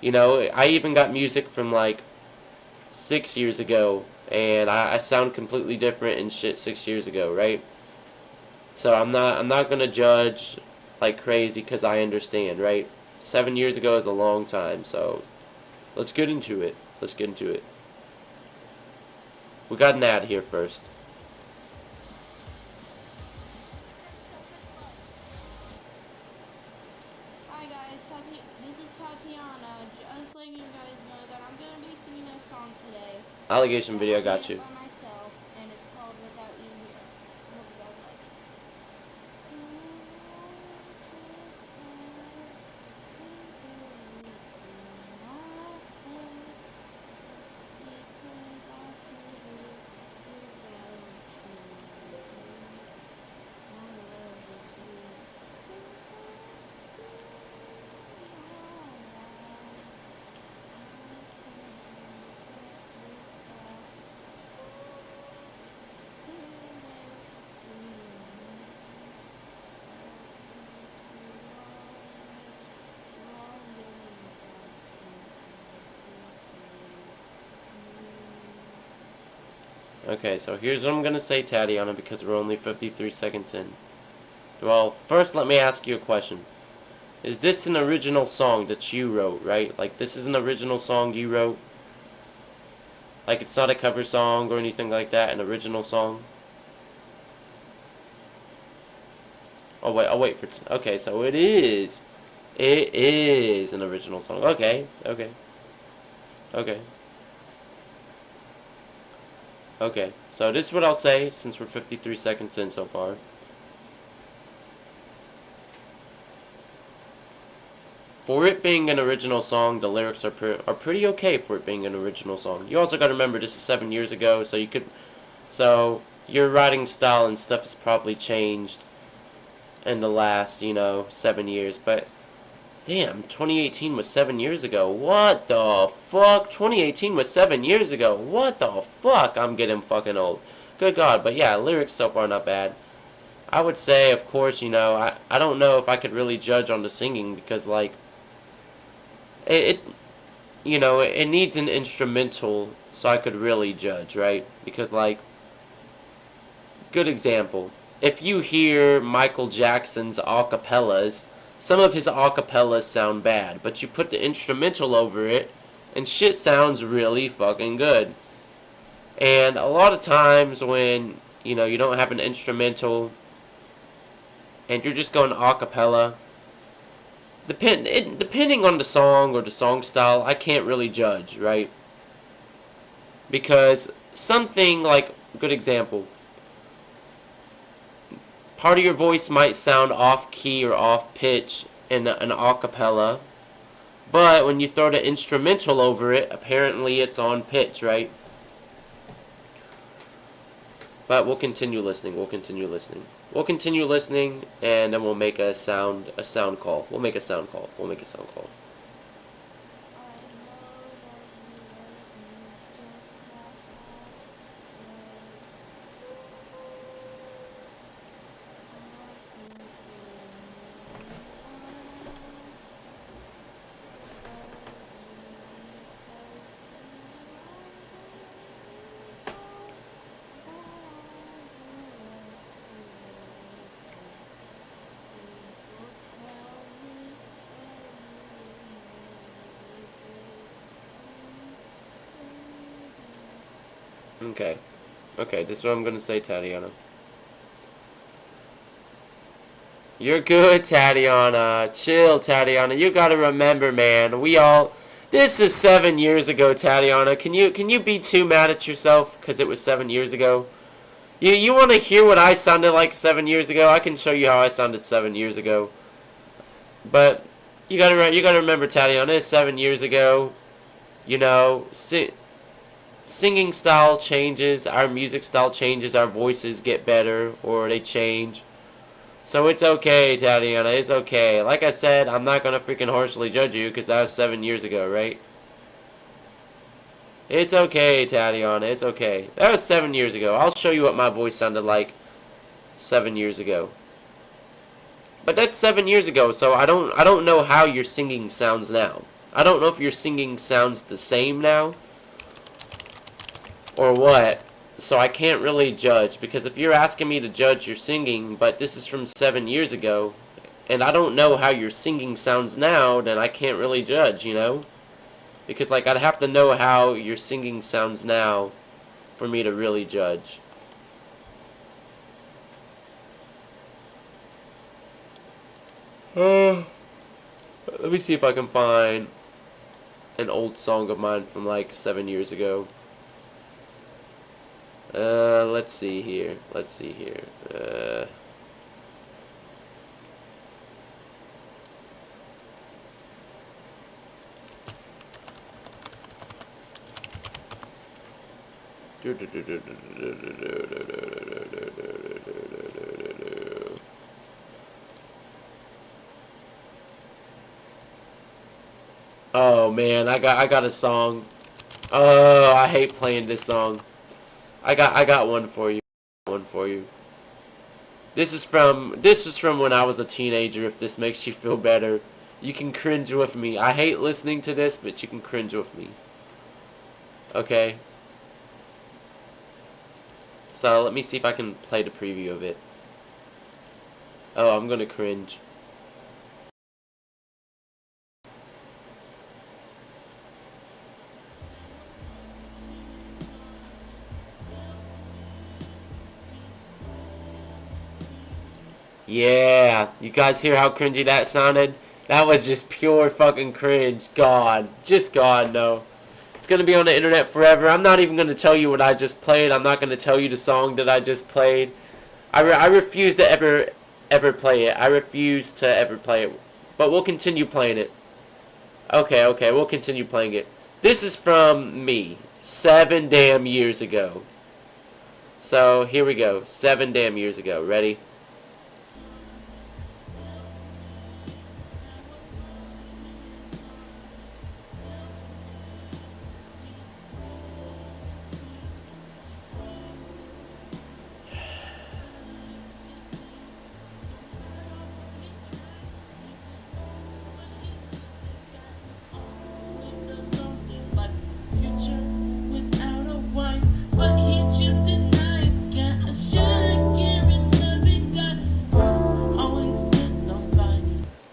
S1: You know, I even got music from like 6 years ago, and I sound completely different and shit 6 years ago, right? So I'm not gonna judge like crazy because I understand, right? 7 years ago is a long time, so let's get into it. Let's get into it. We got an ad here first.
S2: Hi guys, this is Tatiana. Just letting you guys know that I'm gonna be singing a song today.
S1: Allegation video, I
S2: I
S1: got
S2: made
S1: you.
S2: it by myself, and it's called Without You Here. I hope you guys like it.
S1: Okay, so here's what I'm gonna say, Tatiana, because we're only 53 seconds in. Well, first let me ask you a question. Is this an original song that you wrote, right? Like, this is an original song you wrote? Like, it's not a cover song or anything like that, an original song? I'll wait for... Okay, so it is. It is an original song. Okay, okay. Okay. Okay, so this is what I'll say, since we're 53 seconds in so far. For it being an original song, the lyrics are pretty okay for it being an original song. You also got to remember this is 7 years ago, so your writing style and stuff has probably changed in the last, 7 years. But damn, 2018 was 7 years ago. What the fuck? 2018 was 7 years ago. What the fuck? I'm getting fucking old. Good God. But yeah, lyrics so far not bad. I would say, of course, I don't know if I could really judge on the singing because, like, it it needs an instrumental so I could really judge, right? Because, like, good example, if you hear Michael Jackson's acapellas, some of his acapellas sound bad, but you put the instrumental over it and shit sounds really fucking good. And a lot of times when you don't have an instrumental and you're just going acapella, depending on the song or the song style, I can't really judge, right? Because something like, good example, part of your voice might sound off key or off pitch in an acapella, but when you throw the instrumental over it, apparently it's on pitch, right? But we'll continue listening. We'll continue listening. We'll continue listening, and then we'll make a sound call. We'll make a sound call. We'll make a sound call. Okay. Okay, this is what I'm gonna say, Tatiana. You're good, Tatiana. Chill, Tatiana. You gotta remember, man. This is 7 years ago, Tatiana. Can you be too mad at yourself because it was 7 years ago? You want to hear what I sounded like 7 years ago? I can show you how I sounded 7 years ago. But you gotta remember, Tatiana. It's 7 years ago. Singing style changes, our music style changes, our voices get better or they change. So it's okay, Tatiana, it's okay. Like I said, I'm not gonna freaking harshly judge you because that was 7 years ago, right? It's okay, Tatiana, it's okay. That was 7 years ago. I'll show you what my voice sounded like 7 years ago. But that's 7 years ago, so I don't know how your singing sounds now. I don't know if your singing sounds the same now or what, so I can't really judge, because if you're asking me to judge your singing, but this is from 7 years ago, and I don't know how your singing sounds now, then I can't really judge, because, like, I'd have to know how your singing sounds now for me to really judge. Let me see if I can find an old song of mine from, like, 7 years ago. Let's see here. Oh man, I got a song. Oh, I hate playing this song. I got one for you. This is from when I was a teenager, if this makes you feel better. You can cringe with me. I hate listening to this, but you can cringe with me. Okay? So let me see if I can play the preview of it. Oh, I'm gonna cringe. Yeah, you guys hear how cringy that sounded? That was just pure fucking cringe. God, just God, no. It's gonna be on the internet forever. I'm not even gonna tell you what I just played. I'm not gonna tell you the song that I just played. I refuse to ever play it. I refuse to ever play it. But we'll continue playing it. Okay, we'll continue playing it. This is from me 7 damn years ago. So here we go. 7 damn years ago. Ready?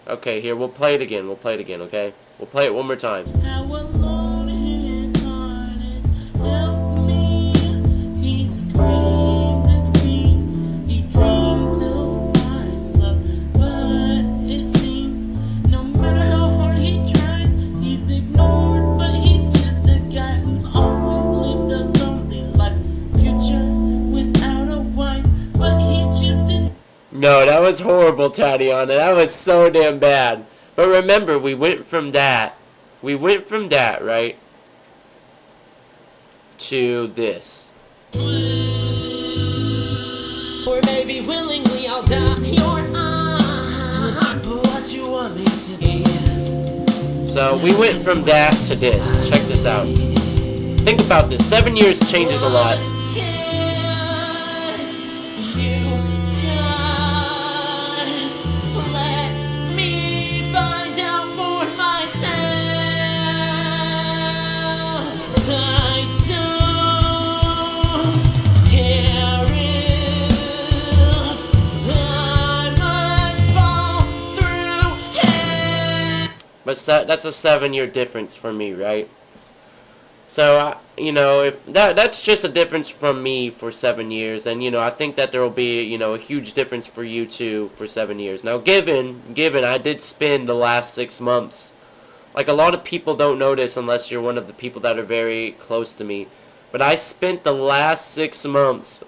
S1: Okay, here, we'll play it again. We'll play it again, okay? We'll play it one more time.
S3: How alone his heart is. Help me. He screams and screams. He dreams he'll find love. But it seems no matter how hard he tries, he's ignored. But he's just a guy who's always lived a lonely life. Future without a wife. But he's just an...
S1: No, that was horrible, Tatiana. That was so damn bad. But remember, we went from that, right, to this.
S3: Or maybe willingly I'll die. You're what you want me to be.
S1: So we went from that to this. Check this out. Think about this. 7 years changes a lot. But that's a 7-year difference for me, right? So, you know, if that's just a difference from me for 7 years, and, you know, I think that there will be, you know, a huge difference for you too for 7 years. Now, given I did spend the last 6 months, like a lot of people don't notice unless you're one of the people that are very close to me, but I spent the last 6 months,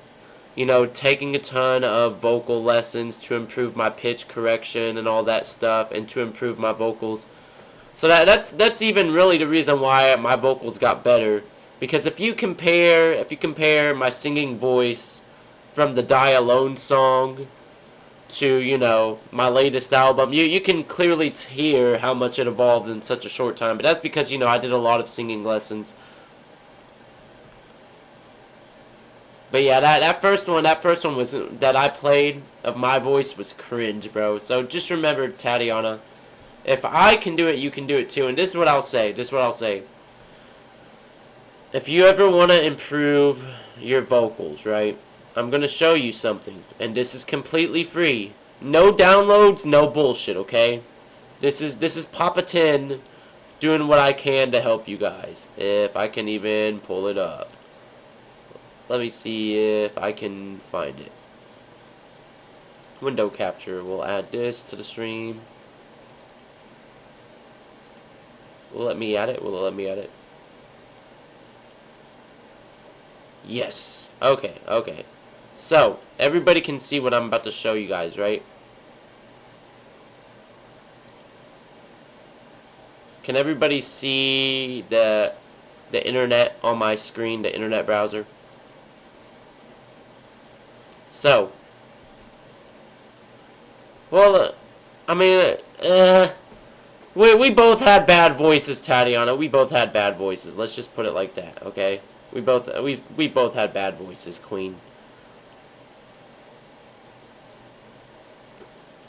S1: you know, taking a ton of vocal lessons to improve my pitch correction and all that stuff, and to improve my vocals. So that's even really the reason why my vocals got better. Because if you compare my singing voice from the Die Alone song to, you know, my latest album, you can clearly hear how much it evolved in such a short time. But that's because, you know, I did a lot of singing lessons. But yeah, that first one was that I played of my voice was cringe, bro. So just remember, Tatiana, if I can do it, you can do it too. And this is what I'll say. If you ever want to improve your vocals, right, I'm going to show you something. And this is completely free. No downloads, no bullshit, okay? This is Papa 10 doing what I can to help you guys. If I can even pull it up. Let me see if I can find it. Window capture. We'll add this to the stream. Will it let me add it? Yes. Okay. So, everybody can see what I'm about to show you guys, right? Can everybody see the internet on my screen, the internet browser? So, well, I mean, we both had bad voices, Tatiana. We both had bad voices. Let's just put it like that, okay? We both had bad voices, Queen.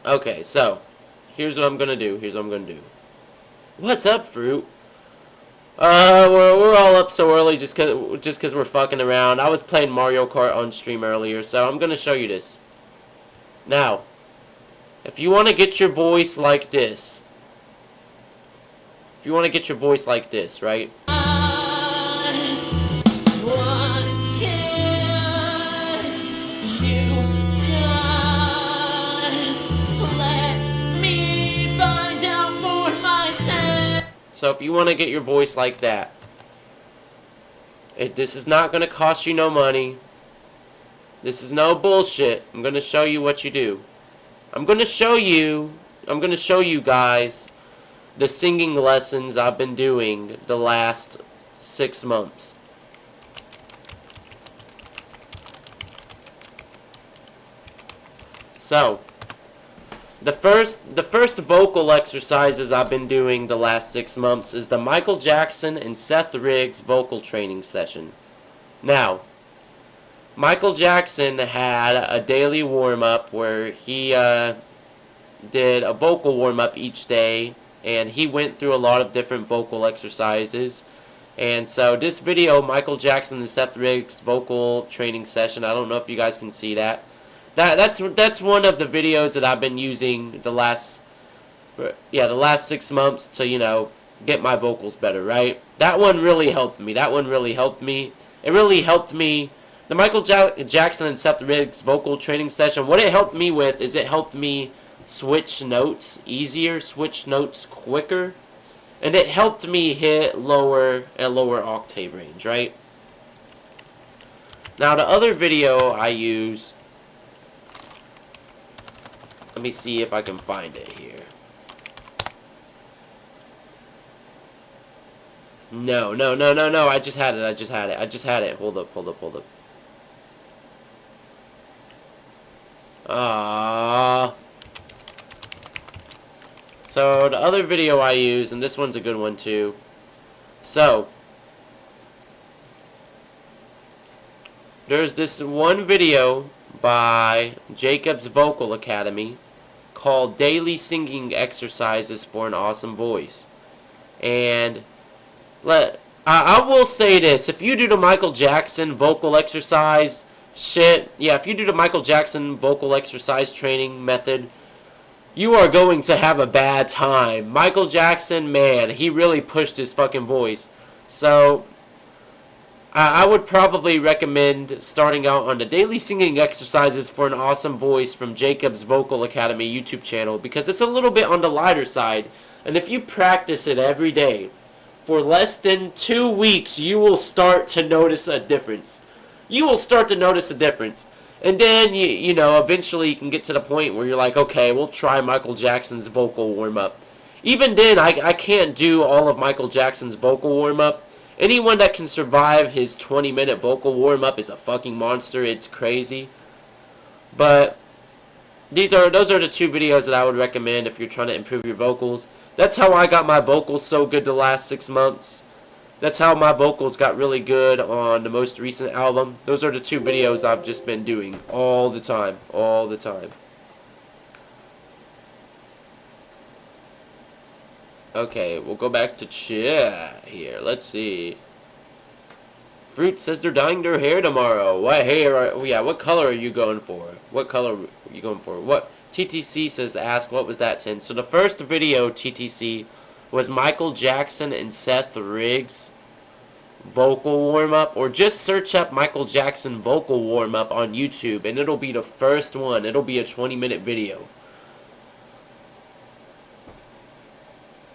S1: Okay, so here's what I'm gonna do. What's up, Fruit? We're all up so early just cause we're fucking around. I was playing Mario Kart on stream earlier, so I'm gonna show you this. Now, if you want to get your voice like this, right? So if you want to get your voice like that, this is not going to cost you no money. This is no bullshit. I'm going to show you what you do. I'm going to show you guys the singing lessons I've been doing the last 6 months. So, the first vocal exercises I've been doing the last 6 months is the Michael Jackson and Seth Riggs vocal training session. Now, Michael Jackson had a daily warm-up where he did a vocal warm-up each day, and he went through a lot of different vocal exercises. And so this video, Michael Jackson and Seth Riggs vocal training session, I don't know if you guys can see that. That's one of the videos that I've been using the last 6 months to, you know, get my vocals better, right? That one really helped me. It really helped me. The Michael Jackson and Seth Riggs vocal training session, what it helped me with is it helped me switch notes easier, switch notes quicker, and it helped me hit lower octave range, right? Now the other video I use, let me see if I can find it here. No, I just had it. Hold up. So the other video I use, and this one's a good one too. So there's this one video by Jacob's Vocal Academy called Daily Singing Exercises for an Awesome Voice. And I will say this, if you do the Michael Jackson vocal exercise if you do the Michael Jackson vocal exercise training method, you are going to have a bad time. Michael Jackson, man, he really pushed his fucking voice. So I would probably recommend starting out on the Daily Singing Exercises for an Awesome Voice from Jacob's Vocal Academy YouTube channel, because it's a little bit on the lighter side. And if you practice it every day for less than 2 weeks, you will start to notice a difference. And then, you know, eventually you can get to the point where you're like, okay, we'll try Michael Jackson's vocal warm-up. Even then, I can't do all of Michael Jackson's vocal warm-up. Anyone that can survive his 20-minute vocal warm-up is a fucking monster. It's crazy. But those are the 2 videos that I would recommend if you're trying to improve your vocals. That's how I got my vocals so good the last 6 months. That's how my vocals got really good on the most recent album. Those are the 2 videos I've just been doing all the time. Okay, we'll go back to chat here. Let's see. Fruit says they're dyeing their hair tomorrow. What hair? What color are you going for? What TTC says, ask, what was that, Tin? So the first video, TTC, was Michael Jackson and Seth Riggs vocal warm-up, or just search up Michael Jackson vocal warm-up on YouTube, and it'll be the first one. It'll be a 20-minute video.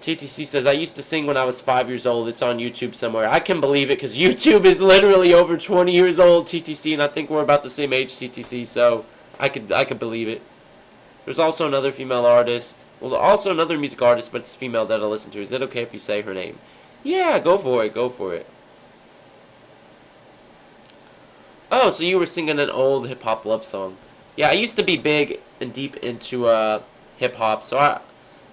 S1: TTC says, I used to sing when I was 5 years old. It's on YouTube somewhere. I can believe it, because YouTube is literally over 20 years old, TTC, and I think we're about the same age, TTC, so I could believe it. There's also another female artist. Well, also another music artist, but it's female that I listen to. Is it okay if you say her name? Yeah, go for it. Oh, so you were singing an old hip-hop love song. Yeah, I used to be big and deep into hip-hop, so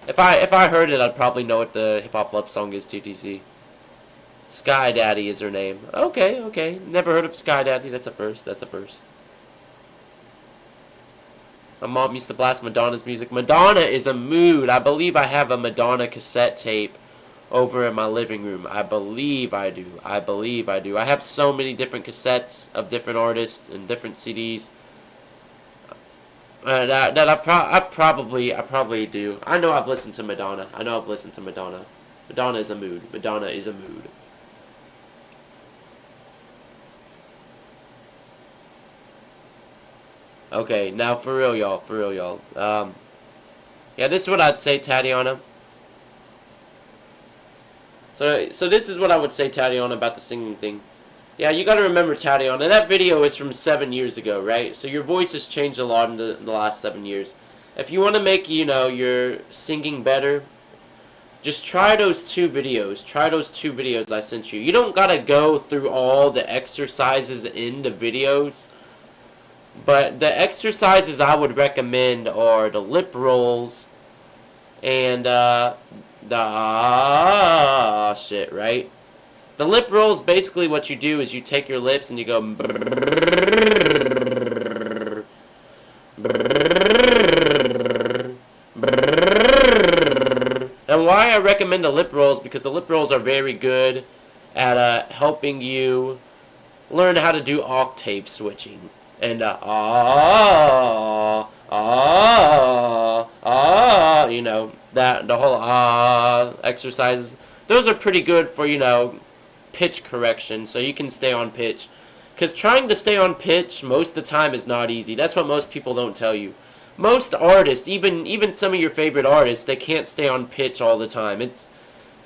S1: if I heard it, I'd probably know what the hip-hop love song is, TTC. Sky Daddy is her name. Okay. Never heard of Sky Daddy. That's a first. My mom used to blast Madonna's music. Madonna is a mood. I believe I have a Madonna cassette tape over in my living room. I believe I do. I believe I do. I have so many different cassettes of different artists and different CDs. I probably do. I know I've listened to Madonna. I know I've listened to Madonna. Madonna is a mood. Madonna is a mood. Okay, now for real, y'all. For real, y'all. Yeah, this is what I'd say, Tatiana. So this is what I would say, Tatiana, about the singing thing. Yeah, you gotta remember, Tatiana, that video is from 7 years ago, right? So your voice has changed a lot in the last 7 years. If you want to make, you know, your singing better, just try those 2 videos. Try those 2 videos I sent you. You don't gotta go through all the exercises in the videos. But the exercises I would recommend are the lip rolls and the shit, right? The lip rolls, basically what you do is you take your lips and you go and why I recommend the lip rolls, because the lip rolls are very good at helping you learn how to do octave switching. And you know, that the whole exercises, those are pretty good for, you know, pitch correction, so you can stay on pitch. Because trying to stay on pitch most of the time is not easy. That's what most people don't tell you. Most artists, even some of your favorite artists, they can't stay on pitch all the time.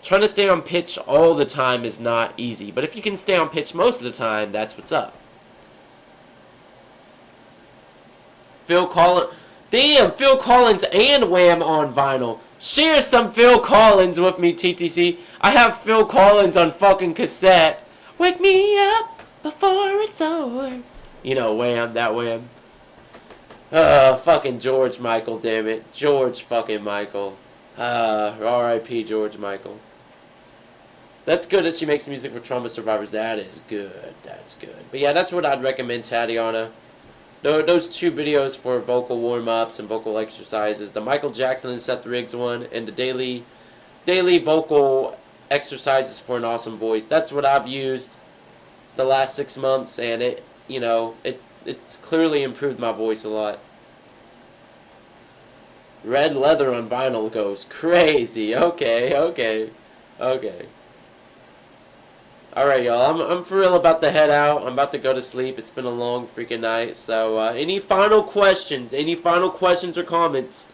S1: Trying to stay on pitch all the time is not easy. But if you can stay on pitch most of the time, that's what's up. Phil Collins. Damn, Phil Collins and Wham on vinyl. Share some Phil Collins with me, TTC. I have Phil Collins on fucking cassette. Wake me up before it's over. You know, Wham, that Wham. Fucking George Michael, damn it. George fucking Michael. R.I.P. George Michael. That's good that she makes music for trauma survivors. That is good. That's good. But yeah, that's what I'd recommend, Tatiana. Those 2 videos for vocal warm-ups and vocal exercises. The Michael Jackson and Seth Riggs one, and the daily vocal exercises for an awesome voice. That's what I've used the last 6 months, and it's clearly improved my voice a lot. Red leather on vinyl goes crazy. Okay. Alright, y'all, I'm for real about to head out. I'm about to go to sleep. It's been a long freaking night. So, any final questions? Any final questions or comments?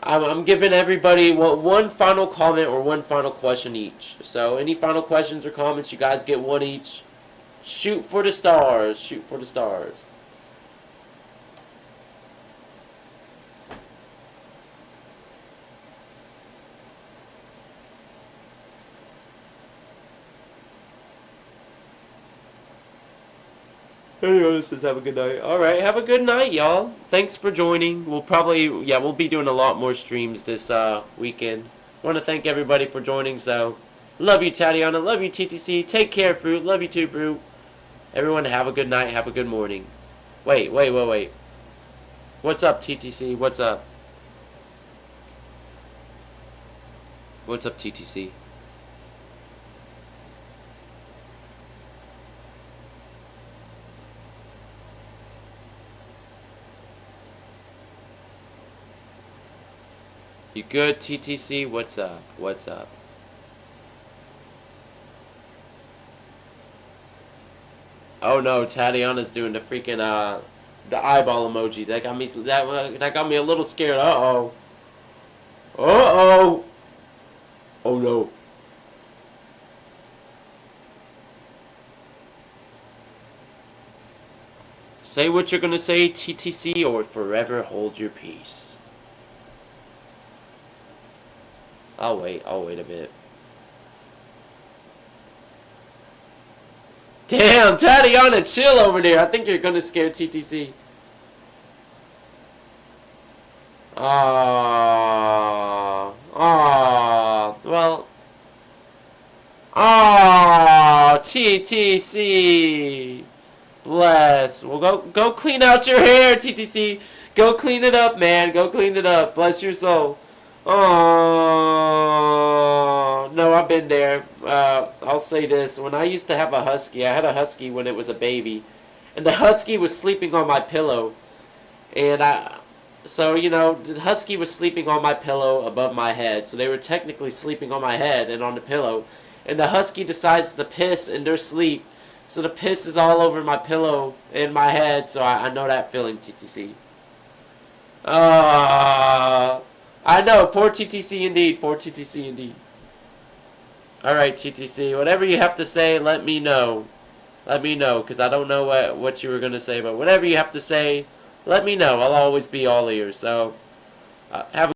S1: I'm giving everybody one final comment or one final question each. So, any final questions or comments, you guys get one each. Shoot for the stars. Shoot for the stars. Anyways, says have a good night. Alright, have a good night, y'all. Thanks for joining. We'll be doing a lot more streams this weekend. Want to thank everybody for joining, so love you, Tatiana. Love you, TTC. Take care, Fruit. Love you too, Fruit. Everyone have a good night. Have a good morning. Wait. What's up, TTC? What's up? What's up, TTC? You good, TTC? What's up? What's up? Oh no, Tatiana's doing the freaking the eyeball emoji. That got me a little scared. Uh-oh. Uh-oh. Oh no. Say what you're gonna say, TTC, or forever hold your peace. I'll wait a bit. Damn, Tatiana, chill over there. I think you're gonna scare TTC. Well. TTC. Bless. Well, go clean out your hair, TTC. Go clean it up, man. Go clean it up. Bless your soul. Oh no, I've been there. I'll say this: when I used to have a husky, I had a husky when it was a baby, and the husky was sleeping on my pillow, and so the husky was sleeping on my pillow above my head, so they were technically sleeping on my head and on the pillow, and the husky decides to piss in their sleep, so the piss is all over my pillow and my head, so I know that feeling, TTC. I know, poor TTC indeed, poor TTC indeed. Alright, TTC, whatever you have to say, let me know. Let me know, because I don't know what you were going to say, but whatever you have to say, let me know. I'll always be all ears, so have a